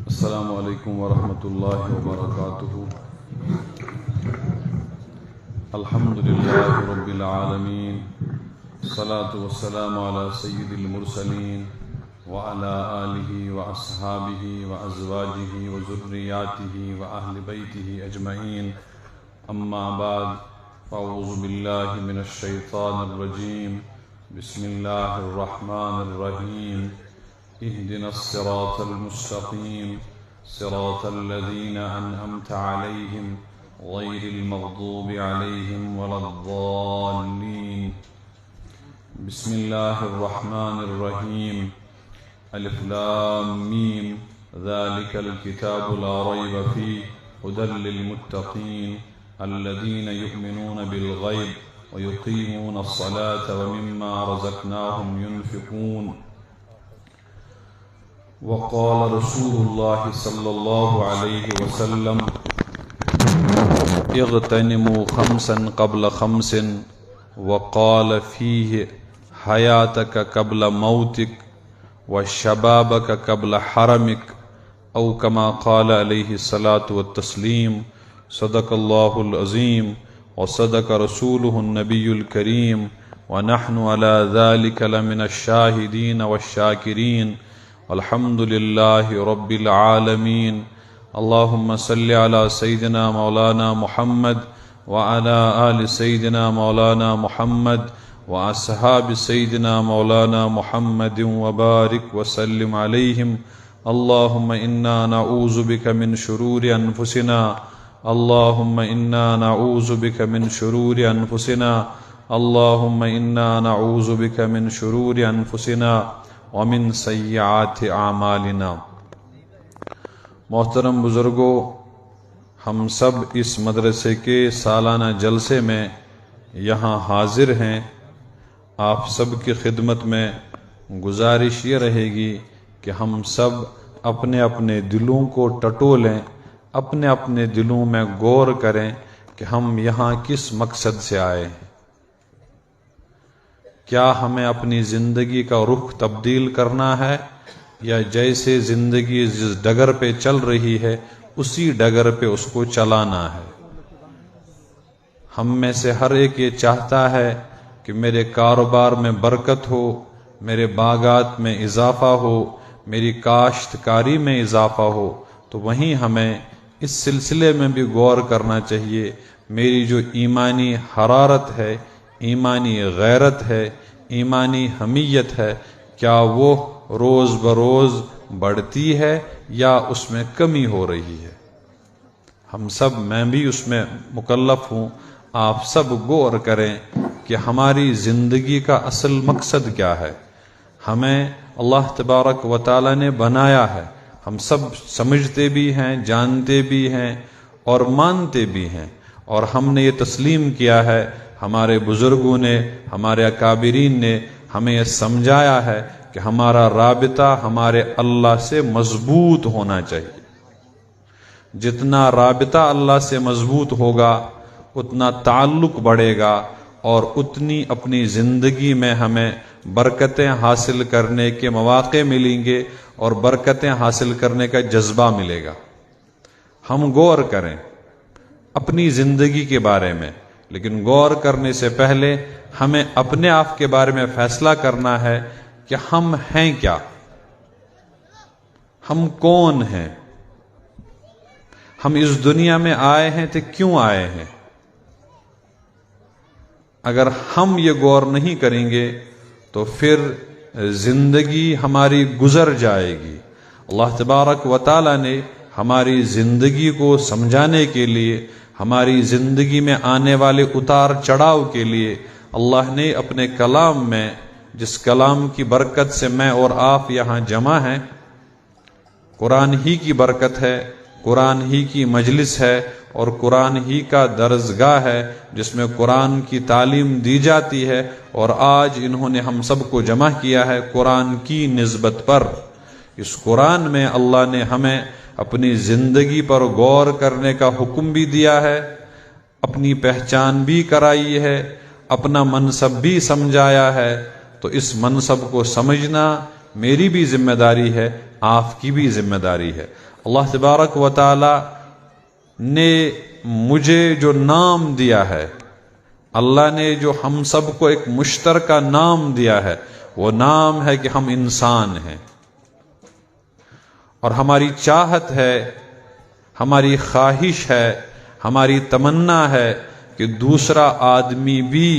السلام علیکم ورحمۃ اللہ وبرکاتہ. الحمدللہ رب العالمین، الصلاة والسلام علی سید المرسلین وعلى آلہ واصحابہ وازواجہ وذریاتہ واہل بیتہ اجمعین. اما بعد، فاعوذ باللہ من الشیطان الرجیم. بسم اللہ الرحمن الرحیم. اهدنا الصراط المستقیم صراط الذین انعمت علیہم غیر المغضوب علیہم ولا الضالین. بسم اللہ الرحمن الرحیم. الف لام میم ذلک الکتاب لا ریب فیہ ھدی للمتقین الذین یؤمنون بالغیب ویقیمون الصلاة ومما رزقناہم ینفقون. وقال رسول اللہ صلی اللہ علیہ وسلم اغتنموا خمسا قبل خمس وقال فیہ حیاتک قبل موتک وشبابک قبل حرمک او کما قال علیہ الصلاة والتسلیم. صدق اللہ العظیم وصدق رسولہ النبی الکریم ونحن علی ذلک لمن الشاہدین والشاکرین الحمد للہ رب العالمین. اللہم صلی علی سیدنا مولانا محمد وعلی آل سیدنا مولانا محمد واصحاب سیدنا مولانا محمد وبارک وسلم علیہم. اللہم انا نعوذ بک من شرور انفسنا اللہم انا نعوذ بک من شرور انفسنا اللہم انا نعوذ بک من شرور انفسنا ومن سیئات اعمالنا. محترم بزرگوں، ہم سب اس مدرسے کے سالانہ جلسے میں یہاں حاضر ہیں. آپ سب کی خدمت میں گزارش یہ رہے گی کہ ہم سب اپنے اپنے دلوں کو ٹٹولیں، اپنے اپنے دلوں میں غور کریں کہ ہم یہاں کس مقصد سے آئے ہیں. کیا ہمیں اپنی زندگی کا رخ تبدیل کرنا ہے، یا جیسے زندگی جس ڈگر پہ چل رہی ہے اسی ڈگر پہ اس کو چلانا ہے؟ ہم میں سے ہر ایک یہ چاہتا ہے کہ میرے کاروبار میں برکت ہو، میرے باغات میں اضافہ ہو، میری کاشتکاری میں اضافہ ہو. تو وہیں ہمیں اس سلسلے میں بھی غور کرنا چاہیے. میری جو ایمانی حرارت ہے، ایمانی غیرت ہے، ایمانی حمیت ہے، کیا وہ روز بروز بڑھتی ہے یا اس میں کمی ہو رہی ہے؟ ہم سب، میں بھی اس میں مکلف ہوں. آپ سب غور کریں کہ ہماری زندگی کا اصل مقصد کیا ہے. ہمیں اللہ تبارک و تعالی نے بنایا ہے، ہم سب سمجھتے بھی ہیں، جانتے بھی ہیں اور مانتے بھی ہیں، اور ہم نے یہ تسلیم کیا ہے، ہمارے بزرگوں نے، ہمارے اکابرین نے ہمیں یہ سمجھایا ہے کہ ہمارا رابطہ ہمارے اللہ سے مضبوط ہونا چاہیے. جتنا رابطہ اللہ سے مضبوط ہوگا اتنا تعلق بڑھے گا اور اتنی اپنی زندگی میں ہمیں برکتیں حاصل کرنے کے مواقع ملیں گے اور برکتیں حاصل کرنے کا جذبہ ملے گا. ہم غور کریں اپنی زندگی کے بارے میں، لیکن غور کرنے سے پہلے ہمیں اپنے آپ کے بارے میں فیصلہ کرنا ہے کہ ہم ہیں کیا، ہم کون ہیں، ہم اس دنیا میں آئے ہیں تو کیوں آئے ہیں. اگر ہم یہ غور نہیں کریں گے تو پھر زندگی ہماری گزر جائے گی. اللہ تبارک و تعالی نے ہماری زندگی کو سمجھانے کے لیے، ہماری زندگی میں آنے والے اتار چڑھاؤ کے لیے، اللہ نے اپنے کلام میں، جس کلام کی برکت سے میں اور آپ یہاں جمع ہیں، قرآن ہی کی برکت ہے، قرآن ہی کی مجلس ہے اور قرآن ہی کا درسگاہ ہے جس میں قرآن کی تعلیم دی جاتی ہے. اور آج انہوں نے ہم سب کو جمع کیا ہے قرآن کی نسبت پر. اس قرآن میں اللہ نے ہمیں اپنی زندگی پر غور کرنے کا حکم بھی دیا ہے، اپنی پہچان بھی کرائی ہے، اپنا منصب بھی سمجھایا ہے، تو اس منصب کو سمجھنا میری بھی ذمہ داری ہے، آپ کی بھی ذمہ داری ہے۔ اللہ تبارک و تعالی نے مجھے جو نام دیا ہے، اللہ نے جو ہم سب کو ایک مشترکہ نام دیا ہے، وہ نام ہے کہ ہم انسان ہیں، اور ہماری چاہت ہے، ہماری خواہش ہے، ہماری تمنا ہے کہ دوسرا آدمی بھی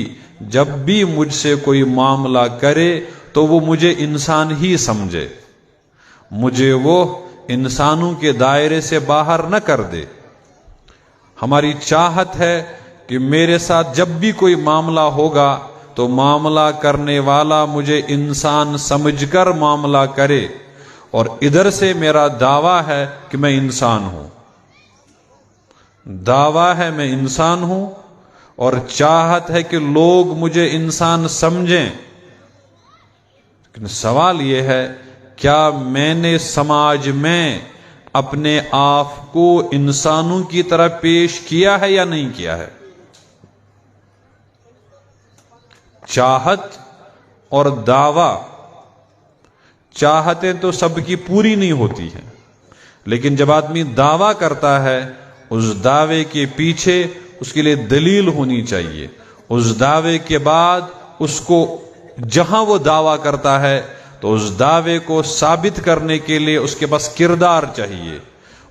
جب بھی مجھ سے کوئی معاملہ کرے تو وہ مجھے انسان ہی سمجھے، مجھے وہ انسانوں کے دائرے سے باہر نہ کر دے۔ ہماری چاہت ہے کہ میرے ساتھ جب بھی کوئی معاملہ ہوگا تو معاملہ کرنے والا مجھے انسان سمجھ کر معاملہ کرے، اور ادھر سے میرا دعویٰ ہے کہ میں انسان ہوں، دعویٰ ہے میں انسان ہوں، اور چاہت ہے کہ لوگ مجھے انسان سمجھیں۔ لیکن سوال یہ ہے، کیا میں نے سماج میں اپنے آپ کو انسانوں کی طرح پیش کیا ہے یا نہیں کیا ہے؟ چاہت اور دعویٰ، چاہتیں تو سب کی پوری نہیں ہوتی ہیں، لیکن جب آدمی دعویٰ کرتا ہے، اس دعوے کے پیچھے اس کے لیے دلیل ہونی چاہیے، اس دعوے کے بعد اس کو جہاں وہ دعویٰ کرتا ہے تو اس دعوے کو ثابت کرنے کے لیے اس کے پاس کردار چاہیے،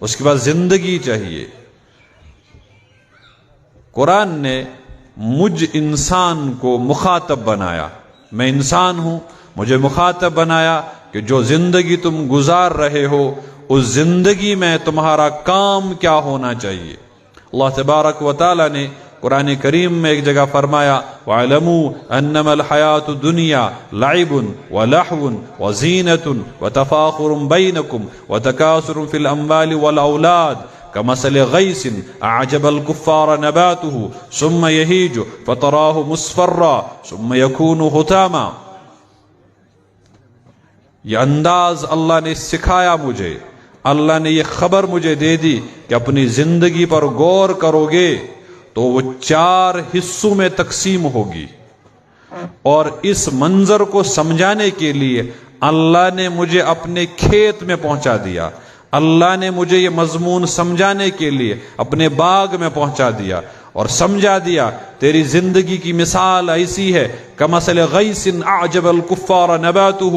اس کے پاس زندگی چاہیے۔ قرآن نے مجھ انسان کو مخاطب بنایا، میں انسان ہوں، مجھے مخاطب بنایا کہ جو زندگی تم گزار رہے ہو اس زندگی میں تمہارا کام کیا ہونا چاہیے۔ اللہ تبارک و تعالی نے قرآن کریم میں ایک جگہ فرمایا، وَاعْلَمُوا أَنَّمَا الْحَيَاةُ الدُّنْيَا لَعِبٌ وَلَهْوٌ وَزِينَةٌ وَتَفَاخُرٌ بَيْنَكُمْ وَتَكَاثُرٌ فِي الْأَمْوَالِ وَالْأَوْلَادِ كَمَثَلِ غَيْثٍ أَعْجَبَ الْكُفَّارَ نَبَاتُهُ ثُمَّ يَهِيجُ فَتَرَاهُ مُصْفَرًّا ثُمَّ يَكُونُ حُطَامًا۔ یہ انداز اللہ نے سکھایا مجھے، اللہ نے یہ خبر مجھے دے دی کہ اپنی زندگی پر غور کرو گے تو وہ 4 حصوں میں تقسیم ہوگی، اور اس منظر کو سمجھانے کے لیے اللہ نے مجھے اپنے کھیت میں پہنچا دیا، اللہ نے مجھے یہ مضمون سمجھانے کے لیے اپنے باغ میں پہنچا دیا اور سمجھا دیا تیری زندگی کی مثال ایسی ہے، کمثل غیث اعجب الکفار نباتہ،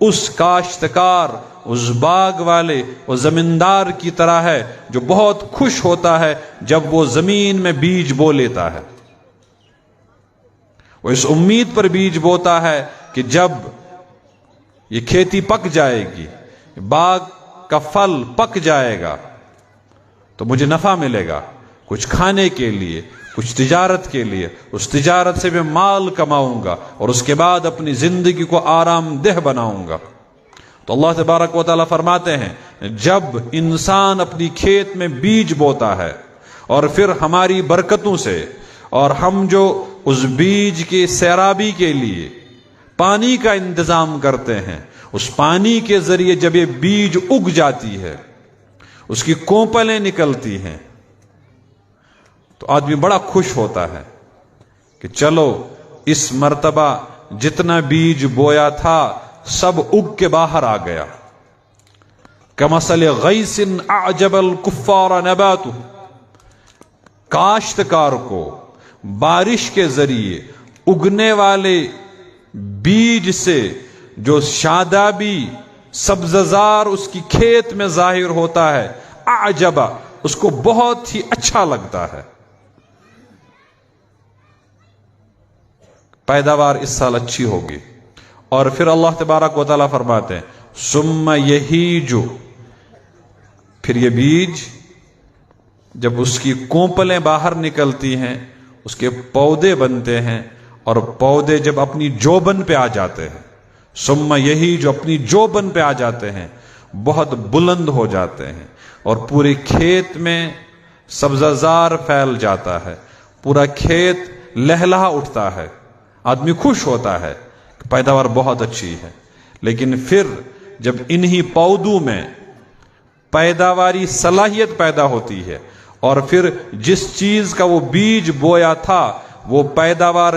اس کاشتکار، اس باغ والے، وہ زمیندار کی طرح ہے جو بہت خوش ہوتا ہے جب وہ زمین میں بیج بو لیتا ہے۔ وہ اس امید پر بیج بوتا ہے کہ جب یہ کھیتی پک جائے گی، باغ کا پھل پک جائے گا تو مجھے نفع ملے گا، کچھ کھانے کے لیے، کچھ تجارت کے لیے، اس تجارت سے میں مال کماؤں گا اور اس کے بعد اپنی زندگی کو آرام دہ بناؤں گا۔ تو اللہ تبارک و تعالیٰ فرماتے ہیں جب انسان اپنی کھیت میں بیج بوتا ہے اور پھر ہماری برکتوں سے، اور ہم جو اس بیج کے سیرابی کے لیے پانی کا انتظام کرتے ہیں، اس پانی کے ذریعے جب یہ بیج اگ جاتی ہے، اس کی کونپلیں نکلتی ہیں، تو آدمی بڑا خوش ہوتا ہے کہ چلو اس مرتبہ جتنا بیج بویا تھا سب اگ کے باہر آ گیا۔ کمثل غیث اعجب الکفار نباتہ، کاشتکار کو بارش کے ذریعے اگنے والے بیج سے جو شادابی سبززار اس کی کھیت میں ظاہر ہوتا ہے، اعجب، اس کو بہت ہی اچھا لگتا ہے، پیداوار اس سال اچھی ہوگی۔ اور پھر اللہ تبارک و تعالیٰ فرماتے ہیں ثم یہیج، پھر یہ بیج جب اس کی کونپلیں باہر نکلتی ہیں، اس کے پودے بنتے ہیں، اور پودے جب اپنی جوبن پہ آ جاتے ہیں، ثم یہیج، اپنی جوبن پہ آ جاتے ہیں، بہت بلند ہو جاتے ہیں، اور پورے کھیت میں سبززار پھیل جاتا ہے، پورا کھیت لہلہا اٹھتا ہے، آدمی خوش ہوتا ہے، پیداوار بہت اچھی ہے۔ لیکن پھر جب انہی پودوں میں پیداواری صلاحیت پیدا ہوتی ہے اور پھر جس چیز کا وہ بیج بویا تھا وہ پیداوار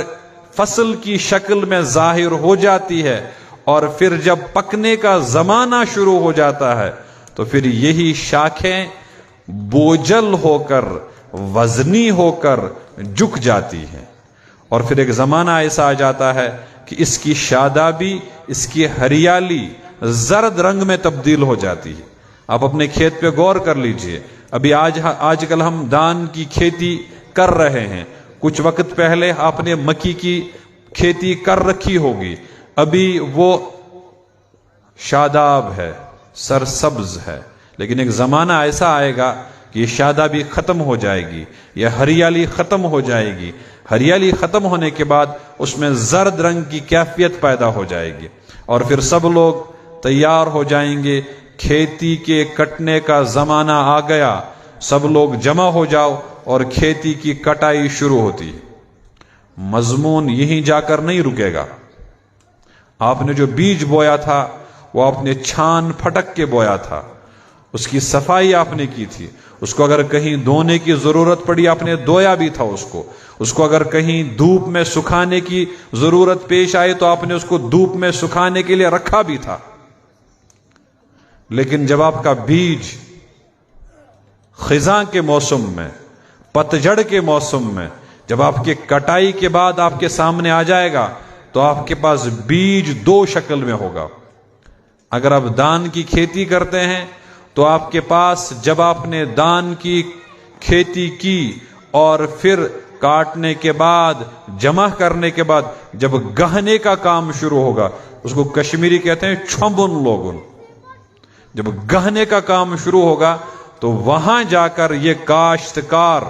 فصل کی شکل میں ظاہر ہو جاتی ہے، اور پھر جب پکنے کا زمانہ شروع ہو جاتا ہے تو پھر یہی شاخیں بوجھل ہو کر، وزنی ہو کر جھک جاتی ہیں، اور پھر ایک زمانہ ایسا آ جاتا ہے کہ اس کی شادابی، اس کی ہریالی زرد رنگ میں تبدیل ہو جاتی ہے۔ آپ اپنے کھیت پہ غور کر لیجئے، ابھی آج کل ہم دان کی کھیتی کر رہے ہیں، کچھ وقت پہلے آپ نے مکی کی کھیتی کر رکھی ہوگی، ابھی وہ شاداب ہے، سرسبز ہے، لیکن ایک زمانہ ایسا آئے گا کہ یہ شادابی ختم ہو جائے گی، یہ ہریالی ختم ہو جائے گی۔ ہریالی ختم ہونے کے بعد اس میں زرد رنگ کی کیفیت پیدا ہو جائے گی، اور پھر سب لوگ تیار ہو جائیں گے، کھیتی کے کٹنے کا زمانہ آ گیا، سب لوگ جمع ہو جاؤ اور کھیتی کی کٹائی شروع ہوتی ہے۔ مضمون یہیں جا کر نہیں رکے گا۔ آپ نے جو بیج بویا تھا وہ آپ نے چھان پھٹک کے بویا تھا، اس کی صفائی آپ نے کی تھی، اس کو اگر کہیں دھونے کی ضرورت پڑی آپ نے دھویا بھی تھا، اس کو اگر کہیں دھوپ میں سکھانے کی ضرورت پیش آئی تو آپ نے اس کو دھوپ میں سکھانے کے لیے رکھا بھی تھا۔ لیکن جب آپ کا بیج خزاں کے موسم میں، پتجھڑ کے موسم میں، جب آپ کے کٹائی کے بعد آپ کے سامنے آ جائے گا تو آپ کے پاس بیج دو شکل میں ہوگا۔ اگر آپ دان کی کھیتی کرتے ہیں تو آپ کے پاس جب آپ نے دان کی کھیتی کی اور پھر کاٹنے کے بعد، جمع کرنے کے بعد جب گہنے کا کام شروع ہوگا، اس کو کشمیری کہتے ہیں چھمبن لوگن، جب گہنے کا کام شروع ہوگا تو وہاں جا کر یہ کاشتکار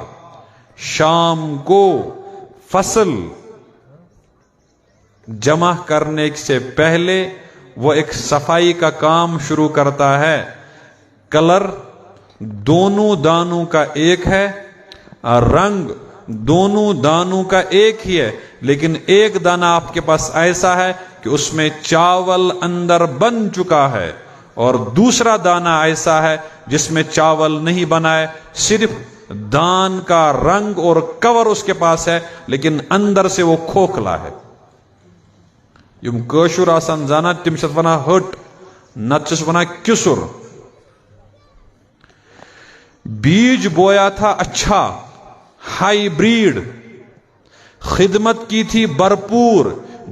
شام کو فصل جمع کرنے سے پہلے وہ ایک صفائی کا کام شروع کرتا ہے۔ کلر دونوں دانوں کا ایک ہے، رنگ دونوں دانوں کا ایک ہی ہے، لیکن ایک دانہ آپ کے پاس ایسا ہے کہ اس میں چاول اندر بن چکا ہے، اور دوسرا دانہ ایسا ہے جس میں چاول نہیں بنا ہے، صرف دان کا رنگ اور کور اس کے پاس ہے لیکن اندر سے وہ کھوکھلا ہے۔ یم کشر آسان زانا تم چھس ونا ہٹ، نت چھس ونا کسر۔ بیج بویا تھا اچھا، ہائی بریڈ، خدمت کی تھی بھرپور،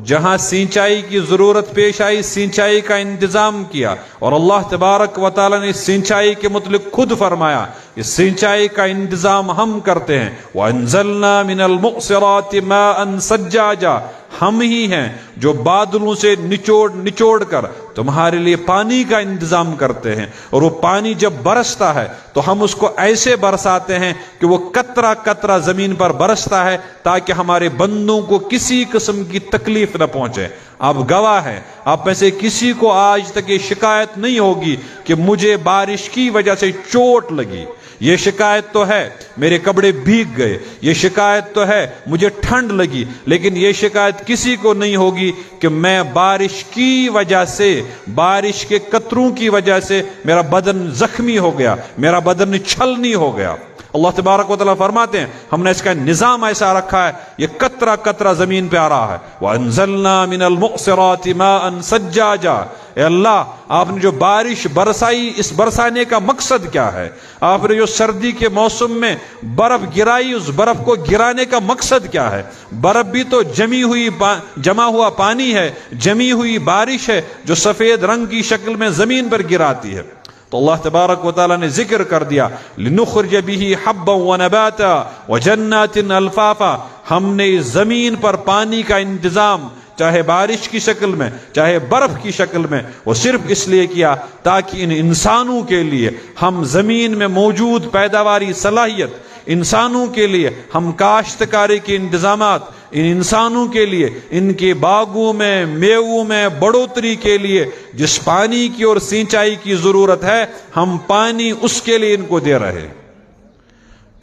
جہاں سینچائی کی ضرورت پیش آئی سینچائی کا انتظام کیا، اور اللہ تبارک و تعالی نے سینچائی کے متعلق خود فرمایا کہ سینچائی کا انتظام ہم کرتے ہیں۔ وَأَنزَلْنَا مِنَ الْمُعْصِرَاتِ مَاءً سَجَّاجًا، ہم ہی ہیں جو بادلوں سے نچوڑ کر تمہارے لیے پانی کا انتظام کرتے ہیں، اور وہ پانی جب برستا ہے تو ہم اس کو ایسے برساتے ہیں کہ وہ قطرہ قطرہ زمین پر برستا ہے تاکہ ہمارے بندوں کو کسی قسم کی تکلیف نہ پہنچے۔ آپ گواہ ہیں، آپ میں سے کسی کو آج تک یہ شکایت نہیں ہوگی کہ مجھے بارش کی وجہ سے چوٹ لگی، یہ شکایت تو ہے میرے کپڑے بھیگ گئے، یہ شکایت تو ہے مجھے ٹھنڈ لگی، لیکن یہ شکایت کسی کو نہیں ہوگی کہ میں بارش کی وجہ سے، بارش کے قطروں کی وجہ سے میرا بدن زخمی ہو گیا، میرا بدن چھلنی ہو گیا۔ اللہ تبارک و تعالیٰ فرماتے ہیں ہم نے اس کا نظام ایسا رکھا ہے، یہ قطرہ قطرہ زمین پہ آ رہا ہے۔ وَأَنزَلْنَا مِنَ الْمُعْصِرَاتِ مَاءً سَجَّاجًا، اے اللہ آپ نے جو بارش برسائی، اس برسانے کا مقصد کیا ہے؟ آپ نے جو سردی کے موسم میں برف گرائی، اس برف کو گرانے کا مقصد کیا ہے؟ برف بھی تو جمع ہوا پانی ہے، جمی ہوئی بارش ہے جو سفید رنگ کی شکل میں زمین پر گراتی ہے۔ تو اللہ تبارک و تعالیٰ نے ذکر کر دیا لِنُخْرِجَ بِهِ حَبًّا وَنَبَاتًا وَجَنَّاتٍ أَلْفَافًا، ہم نے زمین پر پانی کا انتظام چاہے بارش کی شکل میں چاہے برف کی شکل میں وہ صرف اس لیے کیا تاکہ ان انسانوں کے لیے ہم زمین میں موجود پیداواری صلاحیت، انسانوں کے لیے ہم کاشتکاری کے انتظامات، ان انسانوں کے لیے ان کے باغوں میں میووں میں بڑھوتری کے لیے جس پانی کی اور سینچائی کی ضرورت ہے ہم پانی اس کے لیے ان کو دے رہے ہیں۔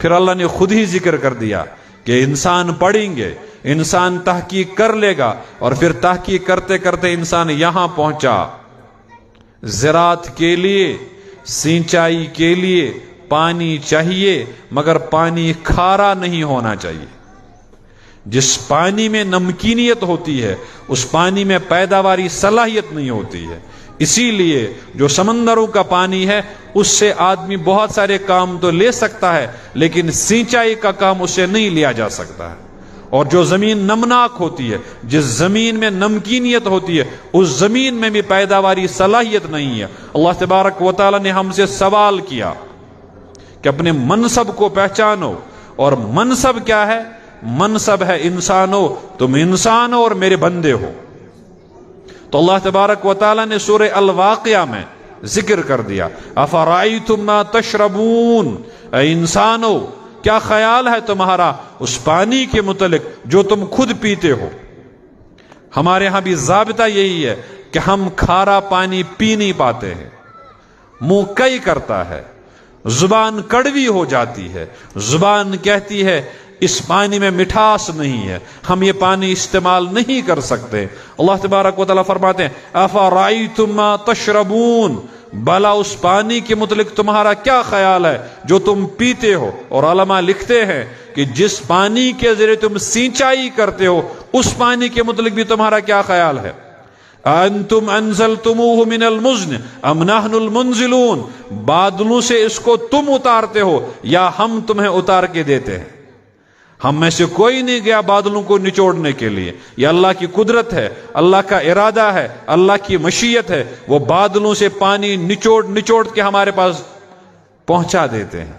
پھر اللہ نے خود ہی ذکر کر دیا کہ انسان پڑھیں گے، انسان تحقیق کر لے گا، اور پھر تحقیق کرتے کرتے انسان یہاں پہنچا، زراعت کے لیے، سینچائی کے لیے پانی چاہیے مگر پانی کھارا نہیں ہونا چاہیے۔ جس پانی میں نمکینیت ہوتی ہے اس پانی میں پیداواری صلاحیت نہیں ہوتی ہے۔ اسی لیے جو سمندروں کا پانی ہے اس سے آدمی بہت سارے کام تو لے سکتا ہے لیکن سینچائی کا کام اس سے نہیں لیا جا سکتا ہے۔ اور جو زمین نمناک ہوتی ہے، جس زمین میں نمکینیت ہوتی ہے، اس زمین میں بھی پیداواری صلاحیت نہیں ہے۔ اللہ تبارک و تعالی نے ہم سے سوال کیا کہ اپنے منصب کو پہچانو، اور منصب کیا ہے؟ منصب ہے انسان ہو، تم انسان ہو اور میرے بندے ہو۔ تو اللہ تبارک و تعالی نے سورہ الواقعہ میں ذکر کر دیا، افرائیتم ما تشربون، اے انسانو کیا خیال ہے تمہارا اس پانی کے متعلق جو تم خود پیتے ہو؟ ہمارے ہاں بھی ضابطہ یہی ہے کہ ہم کھارا پانی پی نہیں پاتے ہیں، منہ کئی کرتا ہے، زبان کڑوی ہو جاتی ہے، زبان کہتی ہے اس پانی میں مٹھاس نہیں ہے، ہم یہ پانی استعمال نہیں کر سکتے۔ اللہ تبارک و تعالیٰ فرماتے ہیں افرائیتم ما تشربون، بلا اس پانی کے متعلق تمہارا کیا خیال ہے جو تم پیتے ہو؟ اور علماء لکھتے ہیں کہ جس پانی کے ذریعے تم سینچائی کرتے ہو اس پانی کے متعلق بھی تمہارا کیا خیال ہے؟ انتم انزلتموہ من المزن ام نحن المنزلون، بادلوں سے اس کو تم اتارتے ہو یا ہم تمہیں اتار کے دیتے ہیں؟ ہم میں سے کوئی نہیں گیا بادلوں کو نچوڑنے کے لیے، یہ اللہ کی قدرت ہے، اللہ کا ارادہ ہے، اللہ کی مشیت ہے، وہ بادلوں سے پانی نچوڑ کے ہمارے پاس پہنچا دیتے ہیں۔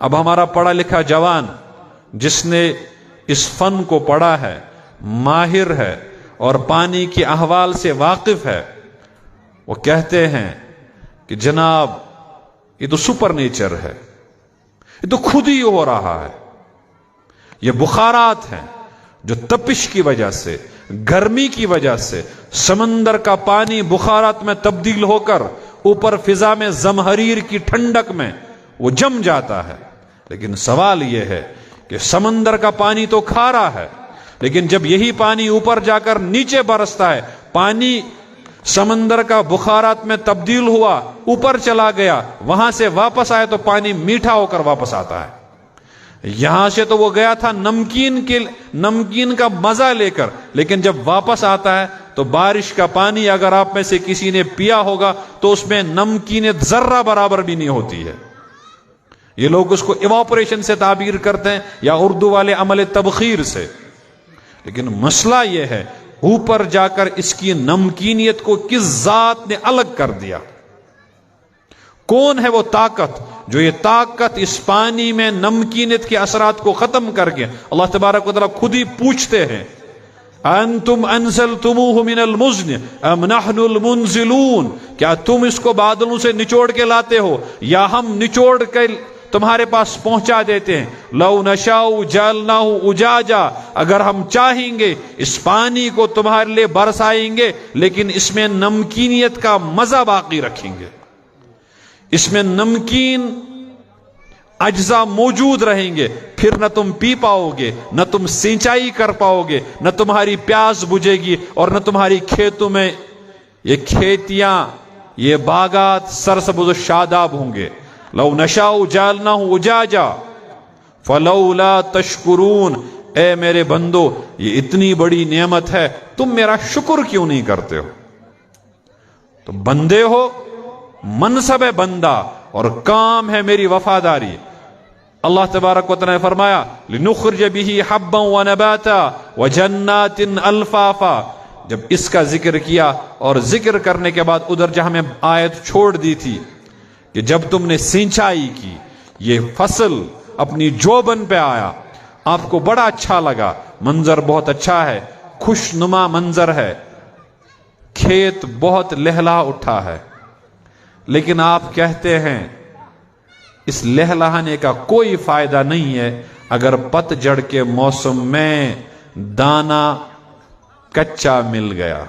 اب ہمارا پڑھا لکھا جوان جس نے اس فن کو پڑھا ہے، ماہر ہے اور پانی کے احوال سے واقف ہے، وہ کہتے ہیں کہ جناب یہ تو سپر نیچر ہے، یہ تو خود ہی ہو رہا ہے، یہ بخارات ہیں جو تپش کی وجہ سے، گرمی کی وجہ سے سمندر کا پانی بخارات میں تبدیل ہو کر اوپر فضا میں زمہریر کی ٹھنڈک میں وہ جم جاتا ہے۔ لیکن سوال یہ ہے کہ سمندر کا پانی تو کھارا ہے، لیکن جب یہی پانی اوپر جا کر نیچے برستا ہے، پانی سمندر کا بخارات میں تبدیل ہوا، اوپر چلا گیا، وہاں سے واپس آئے تو پانی میٹھا ہو کر واپس آتا ہے۔ یہاں سے تو وہ گیا تھا نمکین کا مزہ لے کر، لیکن جب واپس آتا ہے تو بارش کا پانی اگر آپ میں سے کسی نے پیا ہوگا تو اس میں نمکینت ذرہ برابر بھی نہیں ہوتی ہے۔ یہ لوگ اس کو ایواپوریشن سے تعبیر کرتے ہیں یا اردو والے عمل تبخیر سے، لیکن مسئلہ یہ ہے اوپر جا کر اس کی نمکینیت کو کس ذات نے الگ کر دیا؟ کون ہے وہ طاقت جو یہ طاقت اس پانی میں نمکینت کے اثرات کو ختم کر کے؟ اللہ تبارک و تعالیٰ خود ہی پوچھتے ہیں انتم انزلتموہ من المزن ام نحن المنزلون، کیا تم اس کو بادلوں سے نچوڑ کے لاتے ہو یا ہم نچوڑ کے تمہارے پاس پہنچا دیتے ہیں؟ لو نشاء جعلناہ اجاجا، اگر ہم چاہیں گے اس پانی کو تمہارے لیے برسائیں گے لیکن اس میں نمکینیت کا مزہ باقی رکھیں گے، اس میں نمکین اجزاء موجود رہیں گے، پھر نہ تم پی پاؤ گے، نہ تم سینچائی کر پاؤ گے، نہ تمہاری پیاس بجھے گی، اور نہ تمہاری کھیتوں میں یہ کھیتیاں، یہ باغات سرسبز و شاداب ہوں گے۔ لو نشاء جعلناہ اجاجا فلولا تشکرون، اے میرے بندو یہ اتنی بڑی نعمت ہے تم میرا شکر کیوں نہیں کرتے ہو؟ تو بندے ہو، منصب ہے بندہ اور کام ہے میری وفاداری۔ اللہ تبارک و تعالی نے فرمایا لنخرج به حبا ونباتا وجنات الفافا، جب اس کا ذکر کیا اور ذکر کرنے کے بعد ادھر جہاں میں آیت چھوڑ دی تھی کہ جب تم نے سینچائی کی، یہ فصل اپنی جوبن پہ آیا، آپ کو بڑا اچھا لگا، منظر بہت اچھا ہے، خوش نما منظر ہے، کھیت بہت لہلا اٹھا ہے، لیکن آپ کہتے ہیں اس لہلانے کا کوئی فائدہ نہیں ہے اگر پتجھڑ کے موسم میں دانا کچا مل گیا۔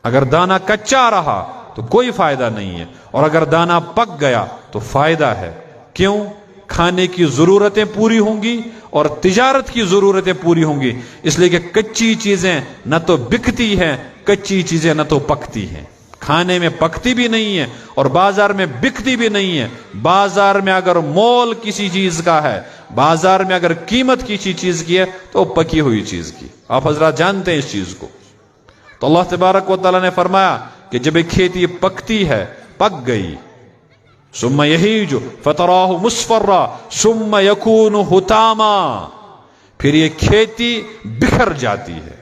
اگر دانا کچا رہا تو کوئی فائدہ نہیں ہے، اور اگر دانا پک گیا تو فائدہ ہے۔ کیوں؟ کھانے کی ضرورتیں پوری ہوں گی اور تجارت کی ضرورتیں پوری ہوں گی، اس لیے کہ کچی چیزیں نہ تو بکتی ہیں، کچی چیزیں نہ تو پکتی ہیں۔ کھانے میں پکتی بھی نہیں ہے اور بازار میں بکتی بھی نہیں ہے۔ بازار میں اگر مول کسی چیز کا ہے، بازار میں اگر قیمت کسی چیز کی ہے تو پکی ہوئی چیز کی۔ آپ حضرات جانتے ہیں اس چیز کو۔ تو اللہ تبارک و تعالیٰ نے فرمایا کہ جب ایک کھیتی پکتی ہے، پک گئی، ثم یہیج فتراہ مصفرا ثم یکون حطاما، پھر یہ کھیتی بکھر جاتی ہے،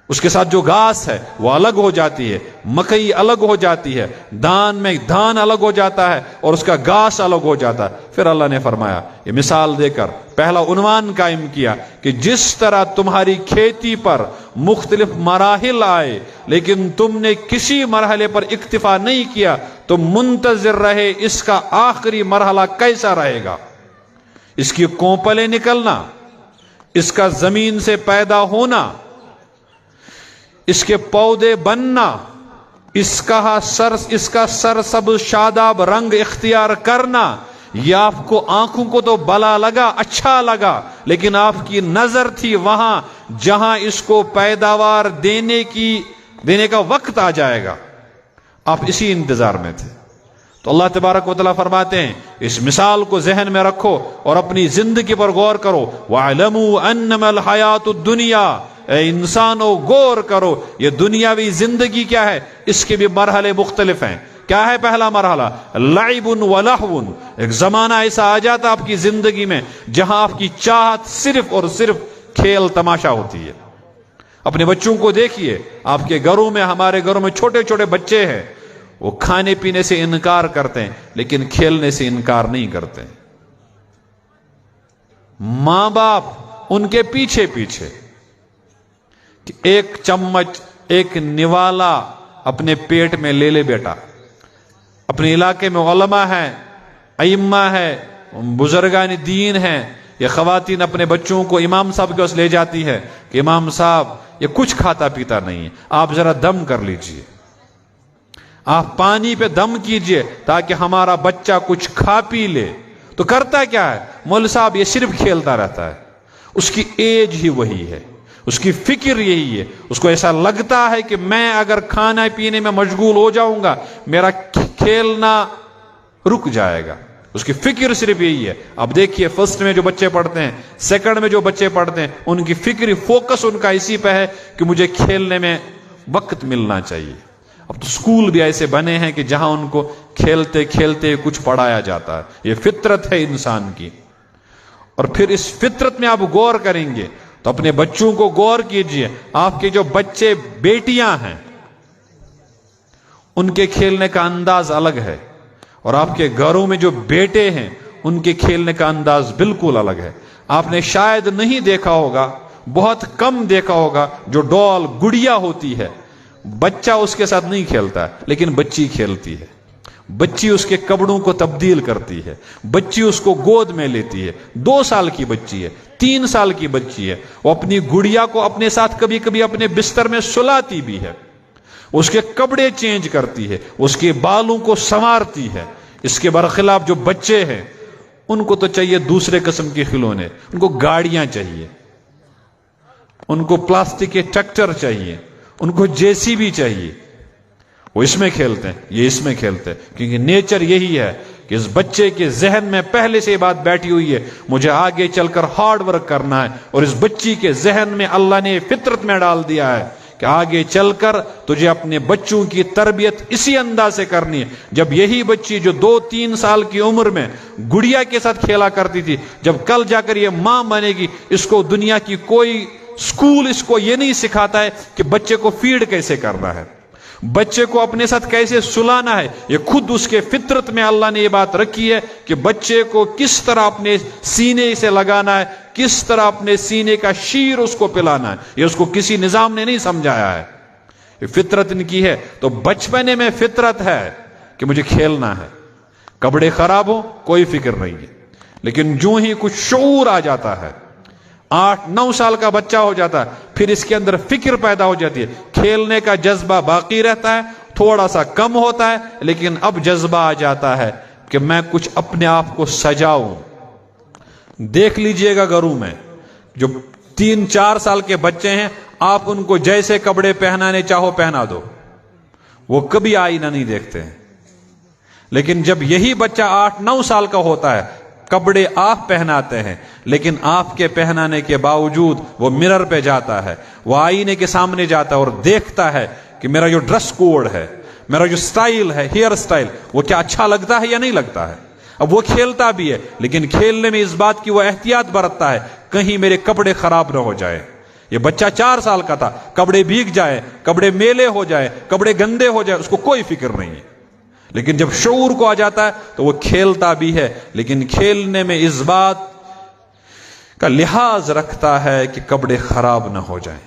اس کے ساتھ جو گھاس ہے وہ الگ ہو جاتی ہے، مکئی الگ ہو جاتی ہے، دان میں دھان الگ ہو جاتا ہے اور اس کا گھاس الگ ہو جاتا ہے۔ پھر اللہ نے فرمایا، یہ مثال دے کر پہلا عنوان قائم کیا کہ جس طرح تمہاری کھیتی پر مختلف مراحل آئے لیکن تم نے کسی مرحلے پر اکتفا نہیں کیا، تم منتظر رہے اس کا آخری مرحلہ کیسا رہے گا، اس کی کونپلیں نکلنا، اس کا زمین سے پیدا ہونا، اس کے پودے بننا، اس کا سر سبز شاداب رنگ اختیار کرنا، یہ آپ کو آنکھوں کو تو بھلا لگا، اچھا لگا، لیکن آپ کی نظر تھی وہاں جہاں اس کو پیداوار دینے کا وقت آ جائے گا، آپ اسی انتظار میں تھے۔ تو اللہ تبارک و تعالیٰ فرماتے ہیں اس مثال کو ذہن میں رکھو اور اپنی زندگی پر غور کرو۔ وَاعْلَمُوا أَنَّمَا الْحَيَاةُ الدُّنْيَا، اے انسانو غور کرو، یہ دنیاوی زندگی کیا ہے، اس کے بھی مرحلے مختلف ہیں۔ کیا ہے پہلا مرحلہ؟ لعب و لہو، ایک زمانہ ایسا آ جاتا آپ کی زندگی میں جہاں آپ کی چاہت صرف اور صرف کھیل تماشا ہوتی ہے۔ اپنے بچوں کو دیکھیے، آپ کے گھروں میں، ہمارے گھروں میں چھوٹے چھوٹے بچے ہیں، وہ کھانے پینے سے انکار کرتے ہیں لیکن کھیلنے سے انکار نہیں کرتے۔ ماں باپ ان کے پیچھے پیچھے کہ ایک چمچ، ایک نوالا اپنے پیٹ میں لے لے بیٹا۔ اپنے علاقے میں علماء ہیں، ائمہ ہیں، بزرگان دین ہیں، یہ خواتین اپنے بچوں کو امام صاحب کے پاس لے جاتی ہے کہ امام صاحب یہ کچھ کھاتا پیتا نہیں ہے، آپ ذرا دم کر لیجئے، آپ پانی پہ دم کیجئے تاکہ ہمارا بچہ کچھ کھا پی لے۔ تو کرتا کیا ہے مول صاحب؟ یہ صرف کھیلتا رہتا ہے، اس کی ایج ہی وہی ہے، اس کی فکر یہی ہے، اس کو ایسا لگتا ہے کہ میں اگر کھانا پینے میں مشغول ہو جاؤں گا میرا کھیلنا رک جائے گا، اس کی فکر صرف یہی ہے۔ اب دیکھیے فرسٹ میں جو بچے پڑھتے ہیں، سیکنڈ میں جو بچے پڑھتے ہیں، ان کی فکر فوکس ان کا اسی پہ ہے کہ مجھے کھیلنے میں وقت ملنا چاہیے۔ اب تو سکول بھی ایسے بنے ہیں کہ جہاں ان کو کھیلتے کھیلتے کچھ پڑھایا جاتا ہے، یہ فطرت ہے انسان کی۔ اور پھر اس فطرت میں آپ غور کریں گے تو اپنے بچوں کو غور کیجئے، آپ کے جو بچے بیٹیاں ہیں ان کے کھیلنے کا انداز الگ ہے، اور آپ کے گھروں میں جو بیٹے ہیں ان کے کھیلنے کا انداز بالکل الگ ہے۔ آپ نے شاید نہیں دیکھا ہوگا، بہت کم دیکھا ہوگا، جو ڈال گڑیا ہوتی ہے، بچہ اس کے ساتھ نہیں کھیلتا لیکن بچی کھیلتی ہے، بچی اس کے کپڑوں کو تبدیل کرتی ہے، بچی اس کو گود میں لیتی ہے، 2 سال کی بچی ہے، 3 سال کی بچی ہے، وہ اپنی گڑیا کو اپنے ساتھ کبھی کبھی اپنے بستر میں سلاتی بھی ہے، اس کے کپڑے چینج کرتی ہے، اس کے بالوں کو سنوارتی ہے۔ اس کے برخلاف جو بچے ہیں ان کو تو چاہیے دوسرے قسم کے کھلونے، ان کو گاڑیاں چاہیے، ان کو پلاسٹک کے ٹریکٹر چاہیے، ان کو JCB چاہیے، وہ اس میں کھیلتے ہیں، یہ اس میں کھیلتے ہیں، کیونکہ نیچر یہی ہے کہ اس بچے کے ذہن میں پہلے سے یہ بات بیٹھی ہوئی ہے مجھے آگے چل کر ہارڈ ورک کرنا ہے، اور اس بچی کے ذہن میں اللہ نے فطرت میں ڈال دیا ہے کہ آگے چل کر تجھے اپنے بچوں کی تربیت اسی انداز سے کرنی ہے۔ جب یہی بچی جو 2-3 سال کی عمر میں گڑیا کے ساتھ کھیلا کرتی تھی، جب کل جا کر یہ ماں بنے گی، اس کو دنیا کی کوئی اسکول اس کو یہ نہیں سکھاتا ہے کہ بچے کو فیڈ کیسے کرنا ہے، بچے کو اپنے ساتھ کیسے سلانا ہے، یہ خود اس کے فطرت میں اللہ نے یہ بات رکھی ہے کہ بچے کو کس طرح اپنے سینے سے لگانا ہے، کس طرح اپنے سینے کا شیر اس کو پلانا ہے، یہ اس کو کسی نظام نے نہیں سمجھایا ہے، یہ فطرت ان کی ہے۔ تو بچپنے میں فطرت ہے کہ مجھے کھیلنا ہے، کپڑے خراب ہو کوئی فکر نہیں ہے، لیکن جو ہی کچھ شعور آ جاتا ہے، 8-9 سال کا بچہ ہو جاتا ہے، پھر اس کے اندر فکر پیدا ہو جاتی ہے، کھیلنے کا جذبہ باقی رہتا ہے، تھوڑا سا کم ہوتا ہے، لیکن اب جذبہ آ جاتا ہے کہ میں کچھ اپنے آپ کو سجاؤں۔ دیکھ لیجئے گا گھروں میں جو 3-4 سال کے بچے ہیں، آپ ان کو جیسے کپڑے پہنانے چاہو پہنا دو، وہ کبھی آئینہ نہیں دیکھتے ہیں. لیکن جب یہی بچہ 8-9 سال کا ہوتا ہے، کپڑے آپ پہناتے ہیں، لیکن آپ کے پہنانے کے باوجود وہ مرر پہ جاتا ہے، وہ آئینے کے سامنے جاتا ہے اور دیکھتا ہے کہ میرا جو ڈریس کوڈ ہے، میرا جو سٹائل ہے، ہیئر سٹائل، وہ کیا اچھا لگتا ہے یا نہیں لگتا ہے. اب وہ کھیلتا بھی ہے، لیکن کھیلنے میں اس بات کی وہ احتیاط برتتا ہے کہیں میرے کپڑے خراب نہ ہو جائے. یہ بچہ 4 سال کا تھا، کپڑے بھیگ جائے، کپڑے میلے ہو جائے، کپڑے گندے ہو جائے، اس کو کوئی فکر نہیں ہے. لیکن جب شعور کو آ جاتا ہے تو وہ کھیلتا بھی ہے، لیکن کھیلنے میں اس بات کا لحاظ رکھتا ہے کہ کپڑے خراب نہ ہو جائیں.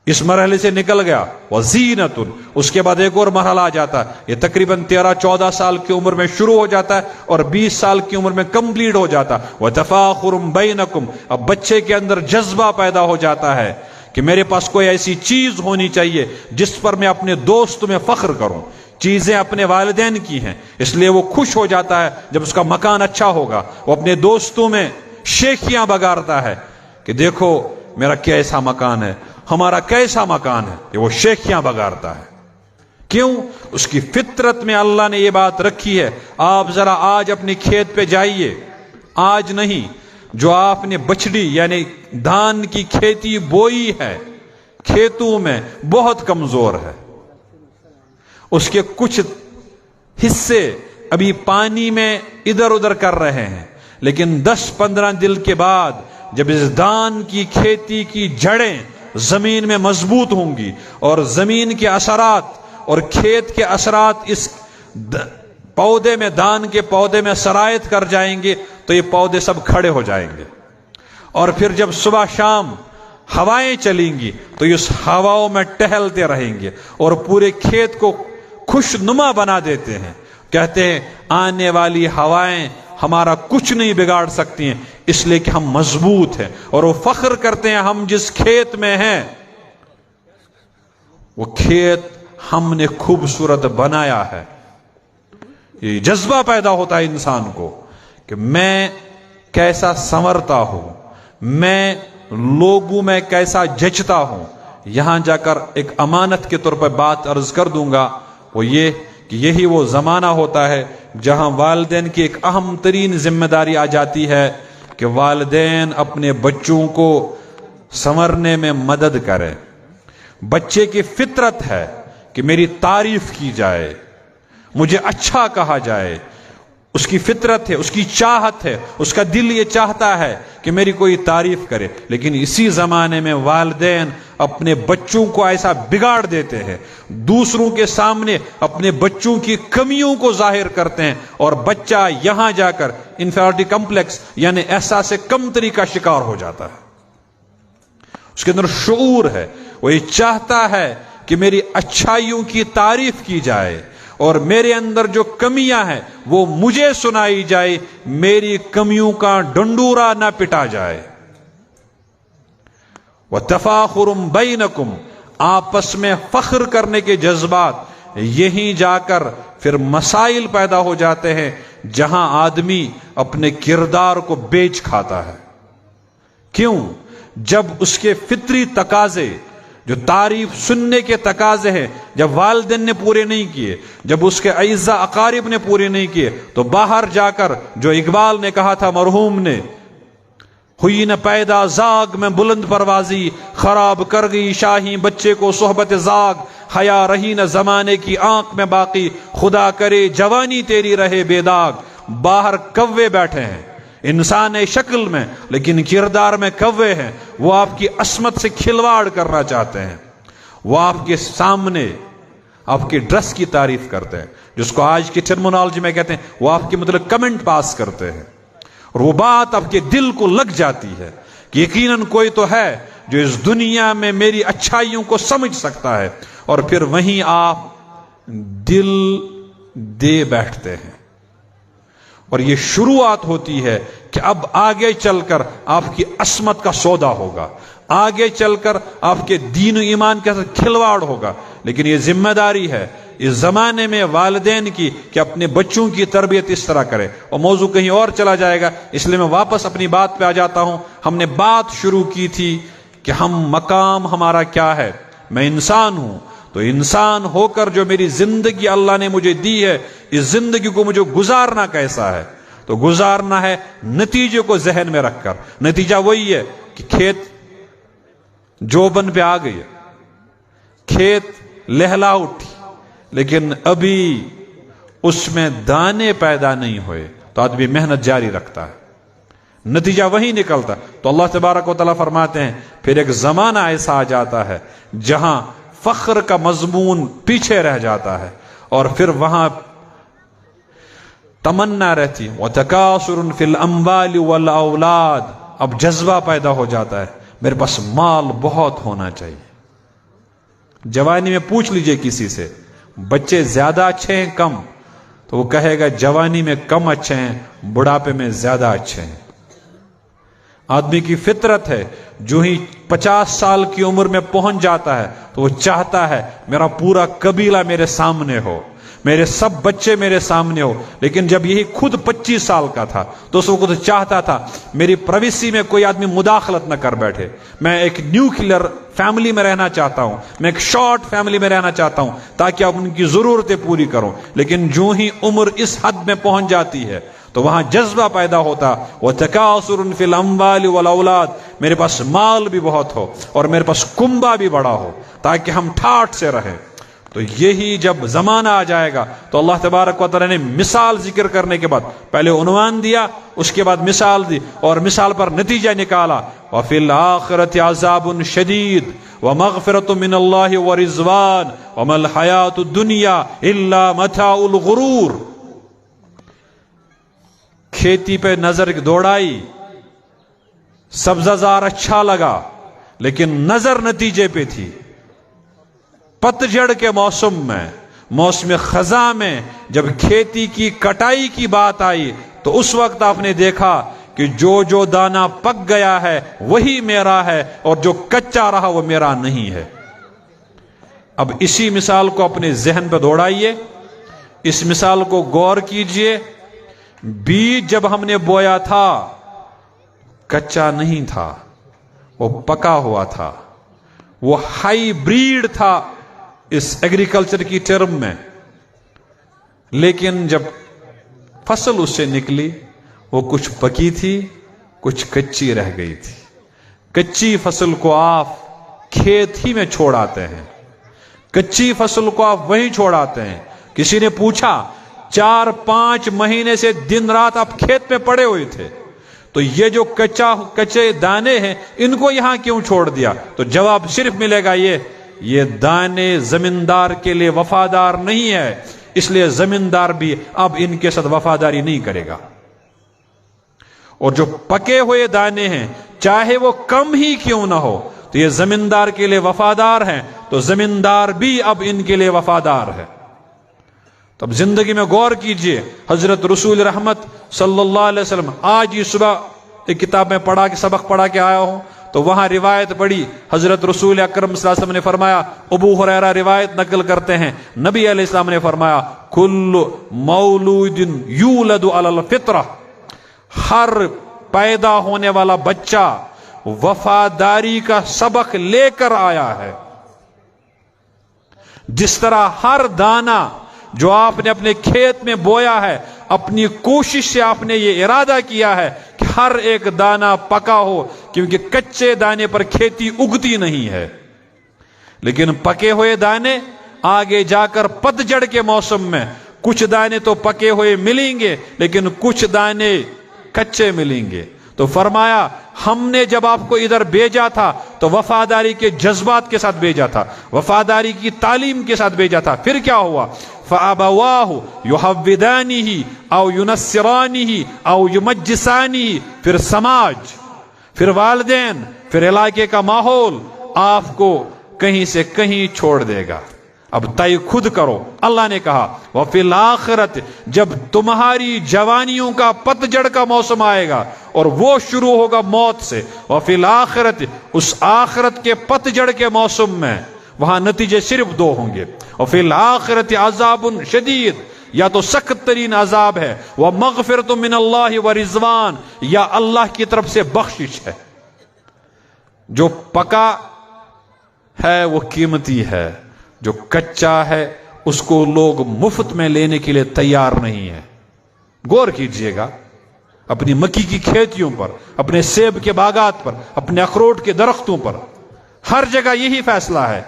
اس مرحلے سے نکل گیا وزینت. اس کے بعد ایک اور مرحلہ آ جاتا ہے، یہ تقریباً 13-14 سال کی عمر میں شروع ہو جاتا ہے اور 20 سال کی عمر میں کمپلیٹ ہو جاتا ہے. وتفاخر بینکم. اب بچے کے اندر جذبہ پیدا ہو جاتا ہے کہ میرے پاس کوئی ایسی چیز ہونی چاہیے جس پر میں اپنے دوست میں فخر کروں. چیزیں اپنے والدین کی ہیں، اس لیے وہ خوش ہو جاتا ہے جب اس کا مکان اچھا ہوگا. وہ اپنے دوستوں میں شیخیاں بگارتا ہے کہ دیکھو میرا کیسا مکان ہے، ہمارا کیسا مکان ہے. یہ وہ شیخیاں بگارتا ہے. کیوں؟ اس کی فطرت میں اللہ نے یہ بات رکھی ہے. آپ ذرا آج اپنے کھیت پہ جائیے، آج نہیں، جو آپ نے بچڑی یعنی دھان کی کھیتی بوئی ہے، کھیتوں میں بہت کمزور ہے، اس کے کچھ حصے ابھی پانی میں ادھر ادھر کر رہے ہیں، لیکن 10-15 دن کے بعد جب اس دھان کی کھیتی کی جڑیں زمین میں مضبوط ہوں گی اور زمین کے اثرات اور کھیت کے اثرات اس پودے میں، دھان کے پودے میں سرایت کر جائیں گے تو یہ پودے سب کھڑے ہو جائیں گے. اور پھر جب صبح شام ہوائیں چلیں گی تو اس ہواؤں میں ٹہلتے رہیں گے اور پورے کھیت کو خوش نما بنا دیتے ہیں. کہتے ہیں آنے والی ہوائیں ہمارا کچھ نہیں بگاڑ سکتی ہیں، اس لیے کہ ہم مضبوط ہیں. اور وہ فخر کرتے ہیں ہم جس کھیت میں ہیں وہ کھیت ہم نے خوبصورت بنایا ہے. یہ جذبہ پیدا ہوتا ہے انسان کو کہ میں کیسا سنورتا ہوں، میں لوگوں میں کیسا جچتا ہوں. یہاں جا کر ایک امانت کے طور پر بات عرض کر دوں گا، وہ یہ کہ یہی وہ زمانہ ہوتا ہے جہاں والدین کی ایک اہم ترین ذمہ داری آ جاتی ہے کہ والدین اپنے بچوں کو سنورنے میں مدد کریں. بچے کی فطرت ہے کہ میری تعریف کی جائے، مجھے اچھا کہا جائے. اس کی فطرت ہے، اس کی چاہت ہے، اس کا دل یہ چاہتا ہے کہ میری کوئی تعریف کرے. لیکن اسی زمانے میں والدین اپنے بچوں کو ایسا بگاڑ دیتے ہیں، دوسروں کے سامنے اپنے بچوں کی کمیوں کو ظاہر کرتے ہیں اور بچہ یہاں جا کر انفیریٹی کمپلیکس یعنی احساس کمتری کا شکار ہو جاتا ہے. اس کے اندر شعور ہے، وہ یہ چاہتا ہے کہ میری اچھائیوں کی تعریف کی جائے اور میرے اندر جو کمیاں ہیں وہ مجھے سنائی جائے، میری کمیوں کا ڈنڈورا نہ پٹا جائے. وَتَفَاخُرٌ بَيْنَكُمْ. آپس میں فخر کرنے کے جذبات یہیں جا کر پھر مسائل پیدا ہو جاتے ہیں جہاں آدمی اپنے کردار کو بیچ کھاتا ہے. کیوں؟ جب اس کے فطری تقاضے، جو تعریف سننے کے تقاضے ہیں، جب والدین نے پورے نہیں کیے، جب اس کے اعزاء اقارب نے پورے نہیں کیے، تو باہر جا کر جو اقبال نے کہا تھا مرحوم نے، ہوئی نہ پیدا زاگ میں بلند پروازی، خراب کر گئی شاہی بچے کو صحبت زاگ، حیا رہی نہ زمانے کی آنکھ میں باقی، خدا کرے جوانی تیری رہے بے داغ. باہر کوے بیٹھے ہیں انسان شکل میں، لیکن کردار میں کوے ہیں. وہ آپ کی عصمت سے کھلواڑ کرنا چاہتے ہیں، وہ آپ کے سامنے آپ کے ڈریس کی تعریف کرتے ہیں، جس کو آج کی ٹرمینالوجی میں کہتے ہیں وہ آپ کے مطلب کمنٹ پاس کرتے ہیں، اور وہ بات آپ کے دل کو لگ جاتی ہے کہ یقیناً کوئی تو ہے جو اس دنیا میں میری اچھائیوں کو سمجھ سکتا ہے. اور پھر وہیں آپ دل دے بیٹھتے ہیں اور یہ شروعات ہوتی ہے کہ اب آگے چل کر آپ کی عصمت کا سودا ہوگا، آگے چل کر آپ کے دین و ایمان کے ساتھ کھلواڑ ہوگا. لیکن یہ ذمہ داری ہے اس زمانے میں والدین کی کہ اپنے بچوں کی تربیت اس طرح کرے. اور موضوع کہیں اور چلا جائے گا، اس لیے میں واپس اپنی بات پہ آ جاتا ہوں. ہم نے بات شروع کی تھی کہ ہم مقام ہمارا کیا ہے. میں انسان ہوں تو انسان ہو کر جو میری زندگی اللہ نے مجھے دی ہے، اس زندگی کو مجھے گزارنا کیسا ہے؟ تو گزارنا ہے نتیجے کو ذہن میں رکھ کر۔ نتیجہ وہی ہے کہ کھیت جوبن پہ آ گئی، کھیت لہلا اٹھی، لیکن ابھی اس میں دانے پیدا نہیں ہوئے، تو آدمی محنت جاری رکھتا ہے، نتیجہ وہی نکلتا۔ تو اللہ تبارک و تعالیٰ فرماتے ہیں پھر ایک زمانہ ایسا آ جاتا ہے جہاں فخر کا مضمون پیچھے رہ جاتا ہے، اور پھر وہاں تمنا رہتی وَتَكَاثُرٌ فِي الْأَمْوَالِ وَالْأَوْلَادِ، اب جذبہ پیدا ہو جاتا ہے میرے پاس مال بہت ہونا چاہیے۔ جوانی میں پوچھ لیجئے کسی سے بچے زیادہ اچھے ہیں کم، تو وہ کہے گا جوانی میں کم اچھے ہیں، بڑھاپے میں زیادہ اچھے ہیں۔ آدمی کی فطرت ہے جو ہی 50 سال کی عمر میں پہنچ جاتا ہے تو وہ چاہتا ہے میرا پورا قبیلہ میرے سامنے ہو، میرے سب بچے میرے سامنے ہو، لیکن جب یہی خود 25 سال کا تھا تو اس وقت چاہتا تھا میری پرائیویسی میں کوئی آدمی مداخلت نہ کر بیٹھے، میں ایک نیوکلیئر فیملی میں رہنا چاہتا ہوں، میں ایک شارٹ فیملی میں رہنا چاہتا ہوں تاکہ اب ان کی ضرورتیں پوری کروں۔ لیکن جو ہی عمر اس حد میں پہنچ جاتی ہے تو وہاں جذبہ پیدا ہوتا وَتَكَاثُرٌ فِي الْأَمْوَالِ وَالْأَوْلَادِ، میرے پاس مال بھی بہت ہو اور میرے پاس کنبہ بھی بڑا ہو تاکہ ہم ٹھاٹھ سے رہیں۔ تو یہی جب زمانہ آ جائے گا تو اللہ تبارک و تعالیٰ نے مثال ذکر کرنے کے بعد پہلے عنوان دیا، اس کے بعد مثال دی، اور مثال پر نتیجہ نکالا وَفِي الْآخِرَةِ عَذَابٌ شَدِيدٌ وَمَغْفِرَةٌ مِّنَ اللَّهِ وَرِضْوَانٌ وَمَا الْحَيَاةُ الدُّنْيَا إِلَّا مَتَاعُ الْغُرُورِ۔ کھیتی پہ نظر دوڑائی، سبزہ زار اچھا لگا، لیکن نظر نتیجے پہ تھی۔ پتجھڑ کے موسم میں، موسم خزاں میں جب کھیتی کی کٹائی کی بات آئی تو اس وقت آپ نے دیکھا کہ جو دانہ پک گیا ہے وہی میرا ہے اور جو کچا رہا وہ میرا نہیں ہے۔ اب اسی مثال کو اپنے ذہن پہ دوڑائیے، اس مثال کو غور کیجئے۔ بیج جب ہم نے بویا تھا کچا نہیں تھا، وہ پکا ہوا تھا، وہ ہائی بریڈ تھا اس ایگریکلچر کی ٹرم میں، لیکن جب فصل اس سے نکلی وہ کچھ پکی تھی، کچھ کچی رہ گئی تھی۔ کچی فصل کو آپ کھیت ہی میں چھوڑ آتے ہیں، کچی فصل کو آپ وہیں چھوڑ آتے ہیں۔ کسی نے پوچھا 4-5 مہینے سے دن رات آپ کھیت میں پڑے ہوئے تھے، تو یہ جو کچے دانے ہیں ان کو یہاں کیوں چھوڑ دیا؟ تو جواب صرف ملے گا یہ دانے زمیندار کے لیے وفادار نہیں ہے، اس لیے زمیندار بھی اب ان کے ساتھ وفاداری نہیں کرے گا۔ اور جو پکے ہوئے دانے ہیں چاہے وہ کم ہی کیوں نہ ہو تو یہ زمیندار کے لیے وفادار ہیں، تو زمیندار بھی اب ان کے لیے وفادار ہے۔ تب زندگی میں غور کیجئے، حضرت رسول رحمت صلی اللہ علیہ وسلم، آج ہی صبح ایک کتاب میں سبق پڑھا کے آیا ہوں تو وہاں روایت پڑھی، حضرت رسول اکرم صلی اللہ علیہ وسلم نے فرمایا، ابو ہریرہ روایت نقل کرتے ہیں، نبی علیہ السلام نے فرمایا کل مولود یولد علی الفطرہ، ہر پیدا ہونے والا بچہ وفاداری کا سبق لے کر آیا ہے۔ جس طرح ہر دانہ جو آپ نے اپنے کھیت میں بویا ہے، اپنی کوشش سے آپ نے یہ ارادہ کیا ہے کہ ہر ایک دانہ پکا ہو، کیونکہ کچے دانے پر کھیتی اگتی نہیں ہے، لیکن پکے ہوئے دانے آگے جا کر پتجھڑ کے موسم میں کچھ دانے تو پکے ہوئے ملیں گے لیکن کچھ دانے کچے ملیں گے۔ تو فرمایا ہم نے جب آپ کو ادھر بھیجا تھا تو وفاداری کے جذبات کے ساتھ بھیجا تھا، وفاداری کی تعلیم کے ساتھ بھیجا تھا۔ پھر کیا ہوا؟ فَأَبَوَاهُ يُحَوِّدَانِهِ أَوْ يُنَصِّرَانِهِ أَوْ يُمَجِّسَانِهِ، پھر سماج، پھر والدین، پھر علاقے کا ماحول آپ کو کہیں سے کہیں چھوڑ دے گا۔ اب طے خود کرو۔ اللہ نے کہا وَفِي الْآخِرَةِ، جب تمہاری جوانیوں کا پتجھڑ کا موسم آئے گا اور وہ شروع ہوگا موت سے، وَفِي الْآخِرَةِ، اس آخرت کے پتجھڑ کے موسم میں وہاں نتیجے صرف 2 ہوں گے۔ وَفِي الْآخِرَةِ عَذَابٌ شَدِيدٌ، یا تو سخت ترین عذاب ہے، وَمَغْفِرَةٌ مِّنَ اللَّهِ وَرِضْوَانٌ، یا اللہ کی طرف سے بخشش ہے۔ جو پکا ہے وہ قیمتی ہے، جو کچا ہے اس کو لوگ مفت میں لینے کے لیے تیار نہیں ہے۔ غور کیجئے گا، اپنی مکی کی کھیتیوں پر، اپنے سیب کے باغات پر، اپنے اخروٹ کے درختوں پر، ہر جگہ یہی فیصلہ ہے،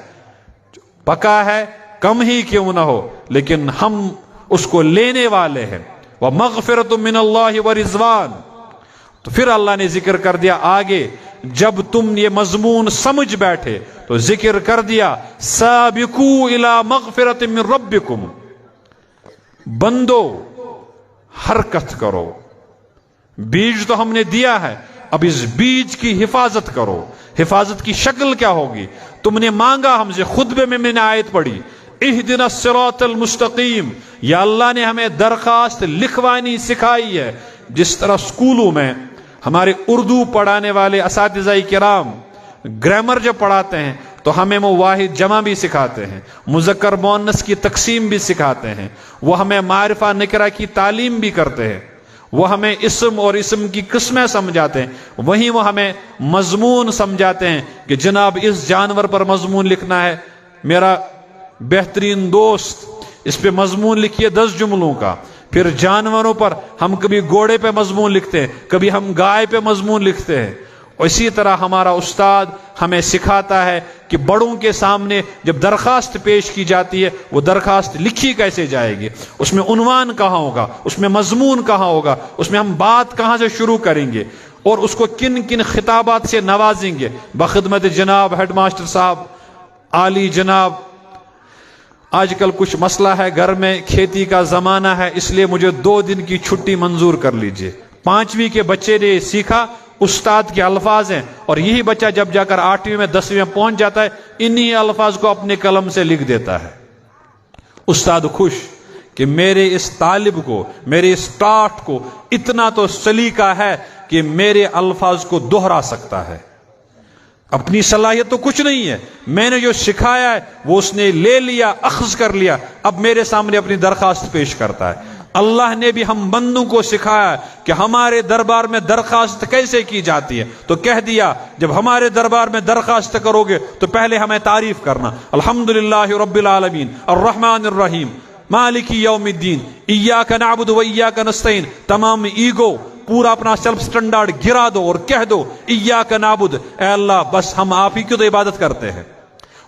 پکا ہے کم ہی کیوں نہ ہو لیکن ہم اس کو لینے والے ہیں۔ وَمَغْفِرَةٌ مِّنَ اللَّهِ وَرِضْوَانٌ۔ تو پھر اللہ نے ذکر کر دیا آگے، جب تم یہ مضمون سمجھ بیٹھے تو ذکر کر دیا سابقوا الی مغفرۃ من ربکم، بندو حرکت کرو، بیج تو ہم نے دیا ہے، اب اس بیج کی حفاظت کرو۔ حفاظت کی شکل کیا ہوگی؟ تم نے مانگا ہم سے، خطبے میں نے آیت پڑھی اہدنا الصراط المستقیم، یا اللہ نے ہمیں درخواست لکھوانی سکھائی ہے۔ جس طرح سکولوں میں ہمارے اردو پڑھانے والے اساتذہ کرام گرامر جب پڑھاتے ہیں تو ہمیں وہ واحد جمع بھی سکھاتے ہیں، مذکر مؤنث کی تقسیم بھی سکھاتے ہیں، وہ ہمیں معرفہ نکرہ کی تعلیم بھی کرتے ہیں، وہ ہمیں اسم اور اسم کی قسمیں سمجھاتے ہیں، وہیں وہ ہمیں مضمون سمجھاتے ہیں کہ جناب اس جانور پر مضمون لکھنا ہے، میرا بہترین دوست اس پہ مضمون لکھیے 10 جملوں کا۔ پھر جانوروں پر ہم کبھی گھوڑے پہ مضمون لکھتے ہیں، کبھی ہم گائے پہ مضمون لکھتے ہیں۔ اور اسی طرح ہمارا استاد ہمیں سکھاتا ہے کہ بڑوں کے سامنے جب درخواست پیش کی جاتی ہے وہ درخواست لکھی کیسے جائے گی، اس میں عنوان کہاں ہوگا، اس میں مضمون کہاں ہوگا، اس میں ہم بات کہاں سے شروع کریں گے اور اس کو کن کن خطابات سے نوازیں گے۔ بخدمت جناب ہیڈ ماسٹر صاحب، عالی جناب، آج کل کچھ مسئلہ ہے گھر میں، کھیتی کا زمانہ ہے، اس لیے مجھے 2 دن کی چھٹی منظور کر لیجئے۔ 5ویں کے بچے نے سیکھا، استاد کے الفاظ ہیں، اور یہی بچہ جب جا کر 8ویں میں 10ویں میں پہنچ جاتا ہے انہی الفاظ کو اپنے قلم سے لکھ دیتا ہے۔ استاد خوش کہ میرے اس طالب کو، میرے اس ٹاٹ کو اتنا تو سلیقہ ہے کہ میرے الفاظ کو دہرا سکتا ہے۔ اپنی صلاحیت تو کچھ نہیں ہے، میں نے جو سکھایا ہے وہ اس نے لے لیا، اخذ کر لیا، اب میرے سامنے اپنی درخواست پیش کرتا ہے۔ اللہ نے بھی ہم بندوں کو سکھایا کہ ہمارے دربار میں درخواست کیسے کی جاتی ہے، تو کہہ دیا جب ہمارے دربار میں درخواست کرو گے تو پہلے ہمیں تعریف کرنا، الحمدللہ رب العالمین الرحمن الرحیم مالک یوم الدین ایاک نعبد و ایاک نستعین۔ تمام ایگو، پورا اپنا سیلف سٹینڈرڈ گرا دو اور کہہ دو ایاک نعبد، اے اللہ بس ہم آپ ہی کی تو عبادت کرتے ہیں،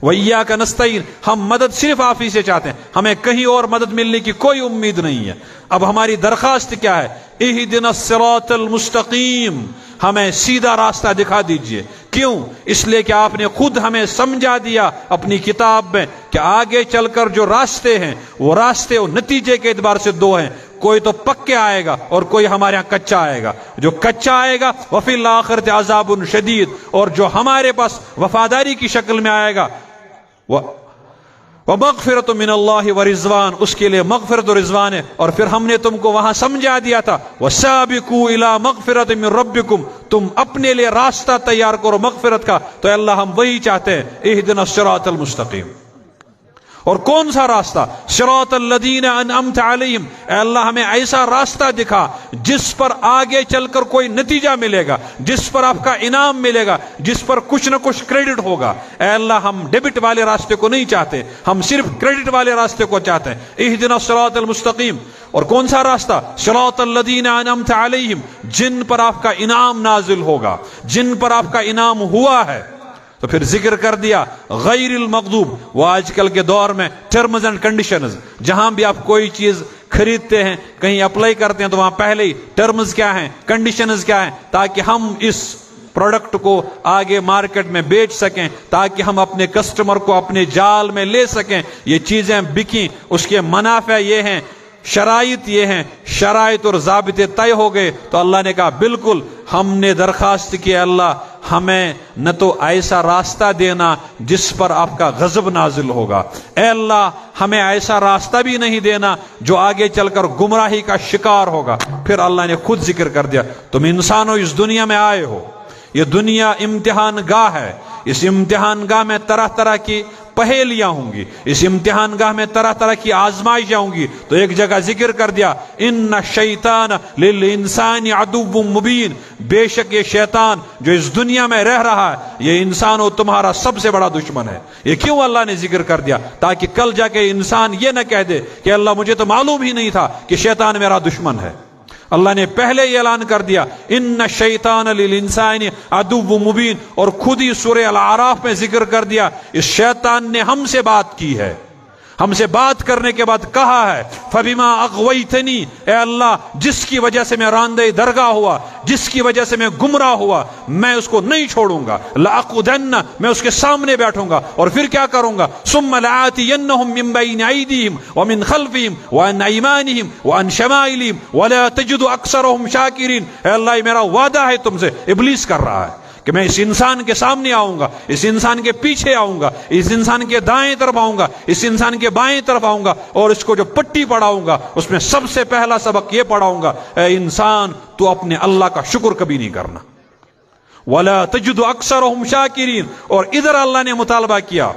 وَإِيَّاكَ نَسْتَعِينُ، ہم مدد صرف آپ ہی سے چاہتے ہیں، ہمیں کہیں اور مدد ملنے کی کوئی امید نہیں ہے۔ اب ہماری درخواست کیا ہے؟ اِهْدِنَا الصِّرَاطَ الْمُسْتَقِيمَ، ہمیں سیدھا راستہ دکھا دیجئے۔ کیوں؟ اس لیے کہ آپ نے خود ہمیں سمجھا دیا اپنی کتاب میں کہ آگے چل کر جو راستے ہیں وہ راستے اور نتیجے کے اعتبار سے 2 ہیں، کوئی تو پکے آئے گا اور کوئی ہمارے ہاں کچا آئے گا۔ جو کچا آئے گا وَفِي الْآخِرَةِ عَذَابٌ شَدِيدٌ، اور جو ہمارے پاس وفاداری کی شکل میں آئے گا وَمَغْفِرَةٌ مِّنَ اللَّهِ وَرِضْوَانٌ، اس کے لیے مغفرت و رضوان ہے۔ اور پھر ہم نے تم کو وہاں سمجھا دیا تھا وَسَابِقُوا إِلَىٰ مَغْفِرَةٍ مِّن رَبِّكُمْ، تم اپنے لیے راستہ تیار کرو مغفرت کا، تو اللہ ہم وہی چاہتے ہیں، اِهْدِنَا الصِّرَاطَ الْمُسْتَقِيمَ۔ اور کون سا راستہ؟ صراط الذین انعمت علیہم، اے اللہ ہمیں ایسا راستہ دکھا جس پر آگے چل کر کوئی نتیجہ ملے گا، جس پر آپ کا انعام ملے گا، جس پر کچھ نہ کچھ کریڈٹ ہوگا۔ اے اللہ ہم ڈیبٹ والے راستے کو نہیں چاہتے، ہم صرف کریڈٹ والے راستے کو چاہتے ہیں۔ اہدنا الصراط المستقیم۔ اور کون سا راستہ؟ صراط الذین انعمت علیہم، جن پر آپ کا انعام نازل ہوگا، جن پر آپ کا انعام ہوا ہے۔ تو پھر ذکر کر دیا غیر المغضوب، وہ آج کل کے دور میں ٹرمز اینڈ کنڈیشنز، جہاں بھی آپ کوئی چیز خریدتے ہیں، کہیں اپلائی کرتے ہیں تو وہاں پہلے ہی ٹرمز کیا ہیں، کنڈیشنز کیا ہیں، تاکہ ہم اس پروڈکٹ کو آگے مارکیٹ میں بیچ سکیں، تاکہ ہم اپنے کسٹمر کو اپنے جال میں لے سکیں، یہ چیزیں بکیں، اس کے منافع یہ ہیں، شرائط یہ ہیں، شرائط اور ضابطے طے ہو گئے۔ تو اللہ نے کہا بالکل، ہم نے درخواست کی اللہ ہمیں نہ تو ایسا راستہ دینا جس پر آپ کا غضب نازل ہوگا، اے اللہ ہمیں ایسا راستہ بھی نہیں دینا جو آگے چل کر گمراہی کا شکار ہوگا۔ پھر اللہ نے خود ذکر کر دیا تم انسانوں اس دنیا میں آئے ہو، یہ دنیا امتحان گاہ ہے، اس امتحان گاہ میں طرح طرح کی پہیلیاں ہوں گی، اس امتحان گاہ میں طرح طرح کی آزمائشیں ہوں گی. تو ایک جگہ ذکر کر دیا ان الشیطان للانسان عدو مبین، بے شک یہ شیطان جو اس دنیا میں رہ رہا ہے یہ انسان و تمہارا سب سے بڑا دشمن ہے. یہ کیوں اللہ نے ذکر کر دیا؟ تاکہ کل جا کے انسان یہ نہ کہہ دے کہ اللہ مجھے تو معلوم ہی نہیں تھا کہ شیطان میرا دشمن ہے. اللہ نے پہلے یہ اعلان کر دیا ان الشیطان للانسان عدو مبین، اور خود ہی سورہ الاعراف میں ذکر کر دیا اس شیطان نے ہم سے بات کی ہے. ہم سے بات کرنے کے بعد کہا ہے فبما اغویتنی، اے اللہ جس کی وجہ سے میں راندہ درگاہ ہوا، جس کی وجہ سے میں گمراہ ہوا، میں اس کو نہیں چھوڑوں گا. لاقعدن، میں اس کے سامنے بیٹھوں گا اور پھر کیا کروں گا؟ ثم لآتینہم من بین ایدیہم ومن خلفہم وعن ایمانہم وعن شمائلہم ولا تجد اکثرہم شاکرین. اے اللہ میرا وعدہ ہے تم سے، ابلیس کر رہا ہے کہ میں اس انسان کے سامنے آؤں گا، اس انسان کے پیچھے آؤں گا، اس انسان کے دائیں طرف آؤں گا، اس انسان کے بائیں طرف آؤں گا، اور اس کو جو پٹی پڑھاؤں گا اس میں سب سے پہلا سبق یہ پڑھاؤں گا اے انسان تو اپنے اللہ کا شکر کبھی نہیں کرنا. وَلَا تَجِدُ أَكْثَرَهُمْ شَاكِرِينَ. اور ادھر اللہ نے مطالبہ کیا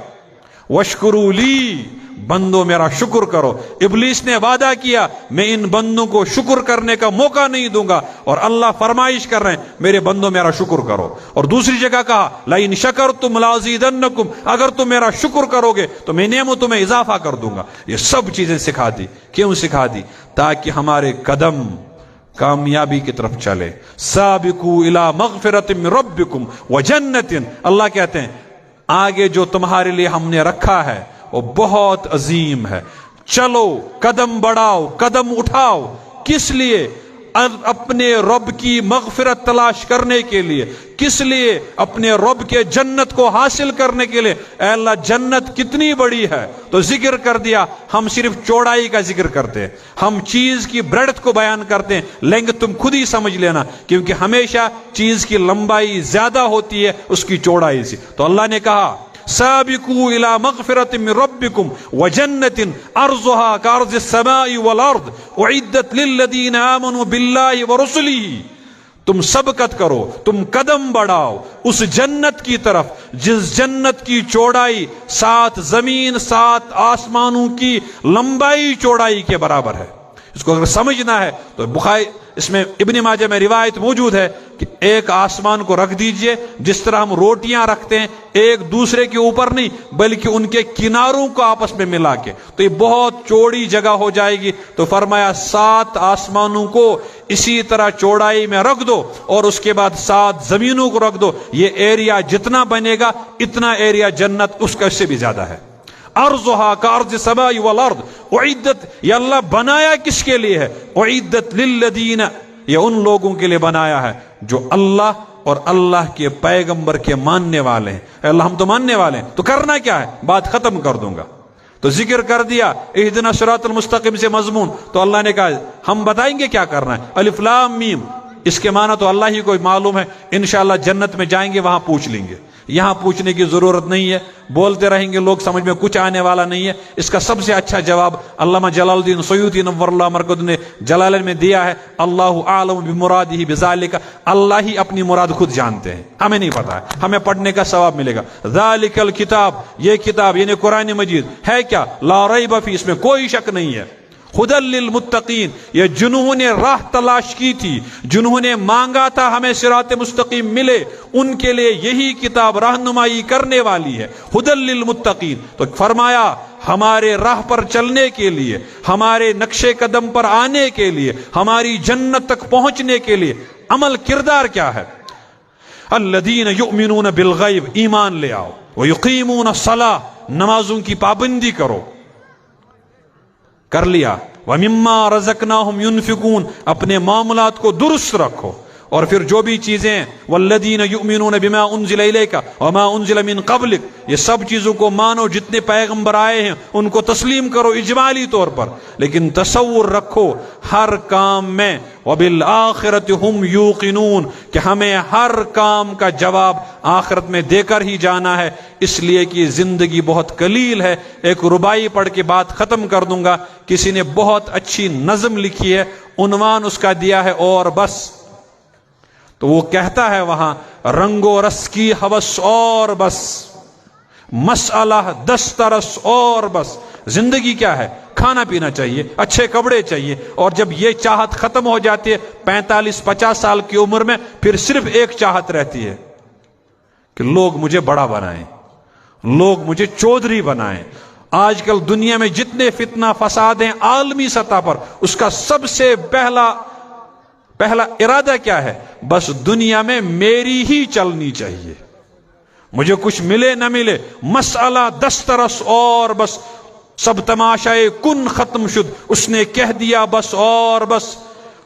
وَاشْكُرُوا لِي، بندوں میرا شکر کرو. ابلیس نے وعدہ کیا میں ان بندوں کو شکر کرنے کا موقع نہیں دوں گا، اور اللہ فرمائش کر رہے ہیں میرے بندوں میرا شکر کرو. اور دوسری جگہ کہا لَإِن شَكَرْتُمْ لَأَزِيدَنَّكُمْ، اگر تم میرا شکر کرو گے تو میں نعمتوں میں اضافہ کر دوں گا. یہ سب چیزیں سکھا دی. کیوں سکھا دی؟ تاکہ ہمارے قدم کامیابی کی طرف چلے. سابقوا الی مغفرۃ من ربکم وجنۃ، اللہ کہتے ہیں آگے جو تمہارے لیے ہم نے رکھا ہے وہ بہت عظیم ہے. چلو قدم بڑھاؤ، قدم اٹھاؤ. کس لیے؟ اپنے رب کی مغفرت تلاش کرنے کے لیے. کس لیے؟ اپنے رب کے جنت کو حاصل کرنے کے لیے. اے اللہ جنت کتنی بڑی ہے تو ذکر کر دیا. ہم صرف چوڑائی کا ذکر کرتے ہیں، ہم چیز کی بریڈتھ کو بیان کرتے ہیں، لینگتھ تم خود ہی سمجھ لینا، کیونکہ ہمیشہ چیز کی لمبائی زیادہ ہوتی ہے اس کی چوڑائی سے. تو اللہ نے کہا سابقوا الى مغفرۃ من ربکم وجنۃ عرضها كعرض السماء والارض اعدت للذین آمنوا باللہ ورسلہ. تم سبقت کرو، تم قدم بڑھاؤ اس جنت کی طرف جس جنت کی چوڑائی 7 زمین 7 آسمانوں کی لمبائی چوڑائی کے برابر ہے. اس کو اگر سمجھنا ہے تو بخاری اس میں ابن ماجہ میں روایت موجود ہے کہ ایک آسمان کو رکھ دیجئے جس طرح ہم روٹیاں رکھتے ہیں ایک دوسرے کے اوپر نہیں بلکہ ان کے کناروں کو آپس میں ملا کے، تو یہ بہت چوڑی جگہ ہو جائے گی. تو فرمایا 7 آسمانوں کو اسی طرح چوڑائی میں رکھ دو اور اس کے بعد 7 زمینوں کو رکھ دو. یہ ایریا جتنا بنے گا اتنا ایریا جنت اس کا اس سے بھی زیادہ ہے. ارضها كارض السماء والارض اعدت، یہ اللہ بنایا کس کے لیے ہے؟ اعدت للذین، یہ ان لوگوں کے لیے بنایا ہے جو اللہ اور اللہ کے پیغمبر کے ماننے والے ہیں. اے اللہ ہم تو ماننے والے ہیں، تو کرنا کیا ہے؟ بات ختم کر دوں گا. تو ذکر کر دیا اہدنا الصراط المستقیم سے مضمون. تو اللہ نے کہا ہم بتائیں گے کیا کرنا ہے. الف لام میم، اس کے معنی تو اللہ ہی کو معلوم ہے. انشاءاللہ جنت میں جائیں گے وہاں پوچھ لیں گے، یہاں پوچھنے کی ضرورت نہیں ہے. بولتے رہیں گے لوگ، سمجھ میں کچھ آنے والا نہیں ہے. اس کا سب سے اچھا جواب علامہ جلال الدین سیوطی نور اللہ مرکز نے جلالین میں دیا ہے. اللہ عالم بمرادہ بذالک، اللہ ہی اپنی مراد خود جانتے ہیں، ہمیں نہیں پتا ہے. ہمیں پڑھنے کا ثواب ملے گا. ذالک الکتاب، یہ کتاب یعنی قرآن مجید ہے کیا؟ لا ریب فیہ، اس میں کوئی شک نہیں ہے. ہدی للمتقین، یہ جنہوں نے راہ تلاش کی تھی، جنہوں نے مانگا تھا ہمیں صراط مستقیم ملے، ان کے لیے یہی کتاب رہنمائی کرنے والی ہے. ہدی للمتقین، تو فرمایا ہمارے راہ پر چلنے کے لیے، ہمارے نقش قدم پر آنے کے لیے، ہماری جنت تک پہنچنے کے لیے عمل کردار کیا ہے؟ الذین یؤمنون بالغیب، ایمان لے آؤ. ویقیمون الصلاۃ، نمازوں کی پابندی کرو. کر لیا. وَمِمَّا رَزَقْنَاهُمْ يُنْفِقُونَ، اپنے معاملات کو درست رکھو. اور پھر جو بھی چیزیں وَالَّذِينَ يُؤْمِنُونَ بِمَا أُنزِلَ إِلَيْكَ وَمَا أُنزِلَ مِن قَبْلِكَ، یہ سب چیزوں کو مانو. جتنے پیغمبر آئے ہیں ان کو تسلیم کرو اجمالی طور پر، لیکن تصور رکھو ہر کام میں وَبِالْآخِرَةِ هُمْ يُوقِنُونَ، کہ ہمیں ہر کام کا جواب آخرت میں دے کر ہی جانا ہے. اس لیے کہ زندگی بہت قلیل ہے. ایک ربائی پڑھ کے بات ختم کر دوں گا. کسی نے بہت اچھی نظم لکھی ہے، عنوان اس کا دیا ہے اور بس. تو وہ کہتا ہے وہاں رنگ و رس کی ہوس اور بس، مسئلہ دسترس اور بس. زندگی کیا ہے؟ کھانا پینا چاہیے، اچھے کپڑے چاہیے، اور جب یہ چاہت ختم ہو جاتی ہے 45-50 سال کی عمر میں، پھر صرف ایک چاہت رہتی ہے کہ لوگ مجھے بڑا بنائیں، لوگ مجھے چودھری بنائیں. آج کل دنیا میں جتنے فتنہ فساد ہیں عالمی سطح پر، اس کا سب سے پہلا ارادہ کیا ہے؟ بس دنیا میں میری ہی چلنی چاہیے، مجھے کچھ ملے نہ ملے، مسئلہ دسترس اور بس. سب تماشائے کن ختم شد، اس نے کہہ دیا بس اور بس.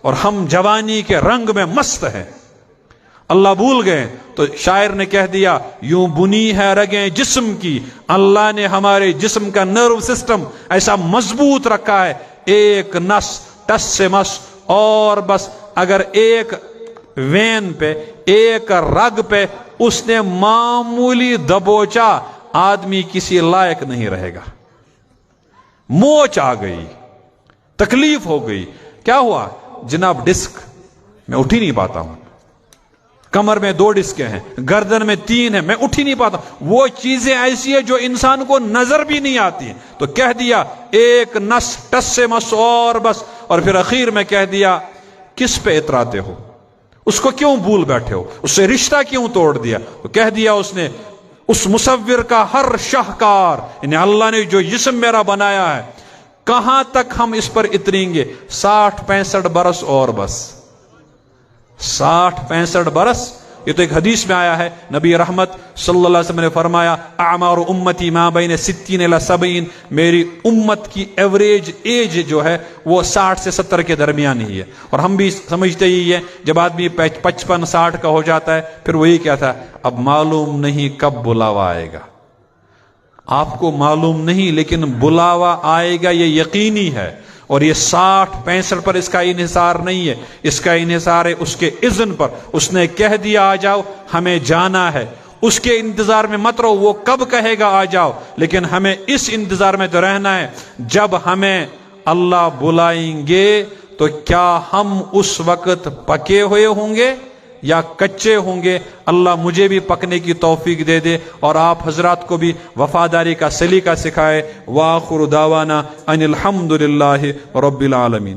اور ہم جوانی کے رنگ میں مست ہیں، اللہ بھول گئے. تو شاعر نے کہہ دیا یوں بنی ہے رگیں جسم کی، اللہ نے ہمارے جسم کا نرو سسٹم ایسا مضبوط رکھا ہے، ایک نس ٹس سے مس اور بس. اگر ایک وین پہ، ایک رگ پہ اس نے معمولی دبوچا، آدمی کسی لائق نہیں رہے گا. موچ آ گئی، تکلیف ہو گئی. کیا ہوا جناب؟ ڈسک، میں اٹھ ہی نہیں پاتا ہوں. کمر میں 2 ڈسکیں ہیں، گردن میں 3 ہیں، میں اٹھ ہی نہیں پاتا. وہ چیزیں ایسی ہیں جو انسان کو نظر بھی نہیں آتی ہیں. تو کہہ دیا ایک نس ٹس سے مس اور بس. اور پھر اخیر میں کہہ دیا کس پہ اتراتے ہو؟ اس کو کیوں بھول بیٹھے ہو؟ اس سے رشتہ کیوں توڑ دیا؟ تو کہہ دیا اس نے اس مصور کا ہر شاہکار، یعنی اللہ نے جو جسم میرا بنایا ہے، کہاں تک ہم اس پر اتریں گے؟ 60-65 برس اور بس. 60-65 برس. یہ تو ایک حدیث میں آیا ہے، نبی رحمت صلی اللہ علیہ وسلم نے فرمایا اعمار امتی ما بین 60 الی 70. میری امت کی ایوریج ایج جو ہے وہ 60 سے 70 کے درمیان ہی ہے. اور ہم بھی سمجھتے ہی ہیں جب آدمی 55-60 کا ہو جاتا ہے پھر وہی کیا تھا، اب معلوم نہیں کب بلاوا آئے گا. آپ کو معلوم نہیں لیکن بلاوا آئے گا، یہ یقینی ہے. اور یہ 60-65 پر اس کا انحصار نہیں ہے، اس کا انحصار ہے اس کے اذن پر. اس نے کہہ دیا آ جاؤ، ہمیں جانا ہے. اس کے انتظار میں مت رہو وہ کب کہے گا آ جاؤ، لیکن ہمیں اس انتظار میں تو رہنا ہے جب ہمیں اللہ بلائیں گے تو کیا ہم اس وقت پکے ہوئے ہوں گے یا کچے ہوں گے. اللہ مجھے بھی پکنے کی توفیق دے دے اور آپ حضرات کو بھی وفاداری کا سلیقہ سکھائے. وآخر دعوانا ان الحمد للہ رب العالمین.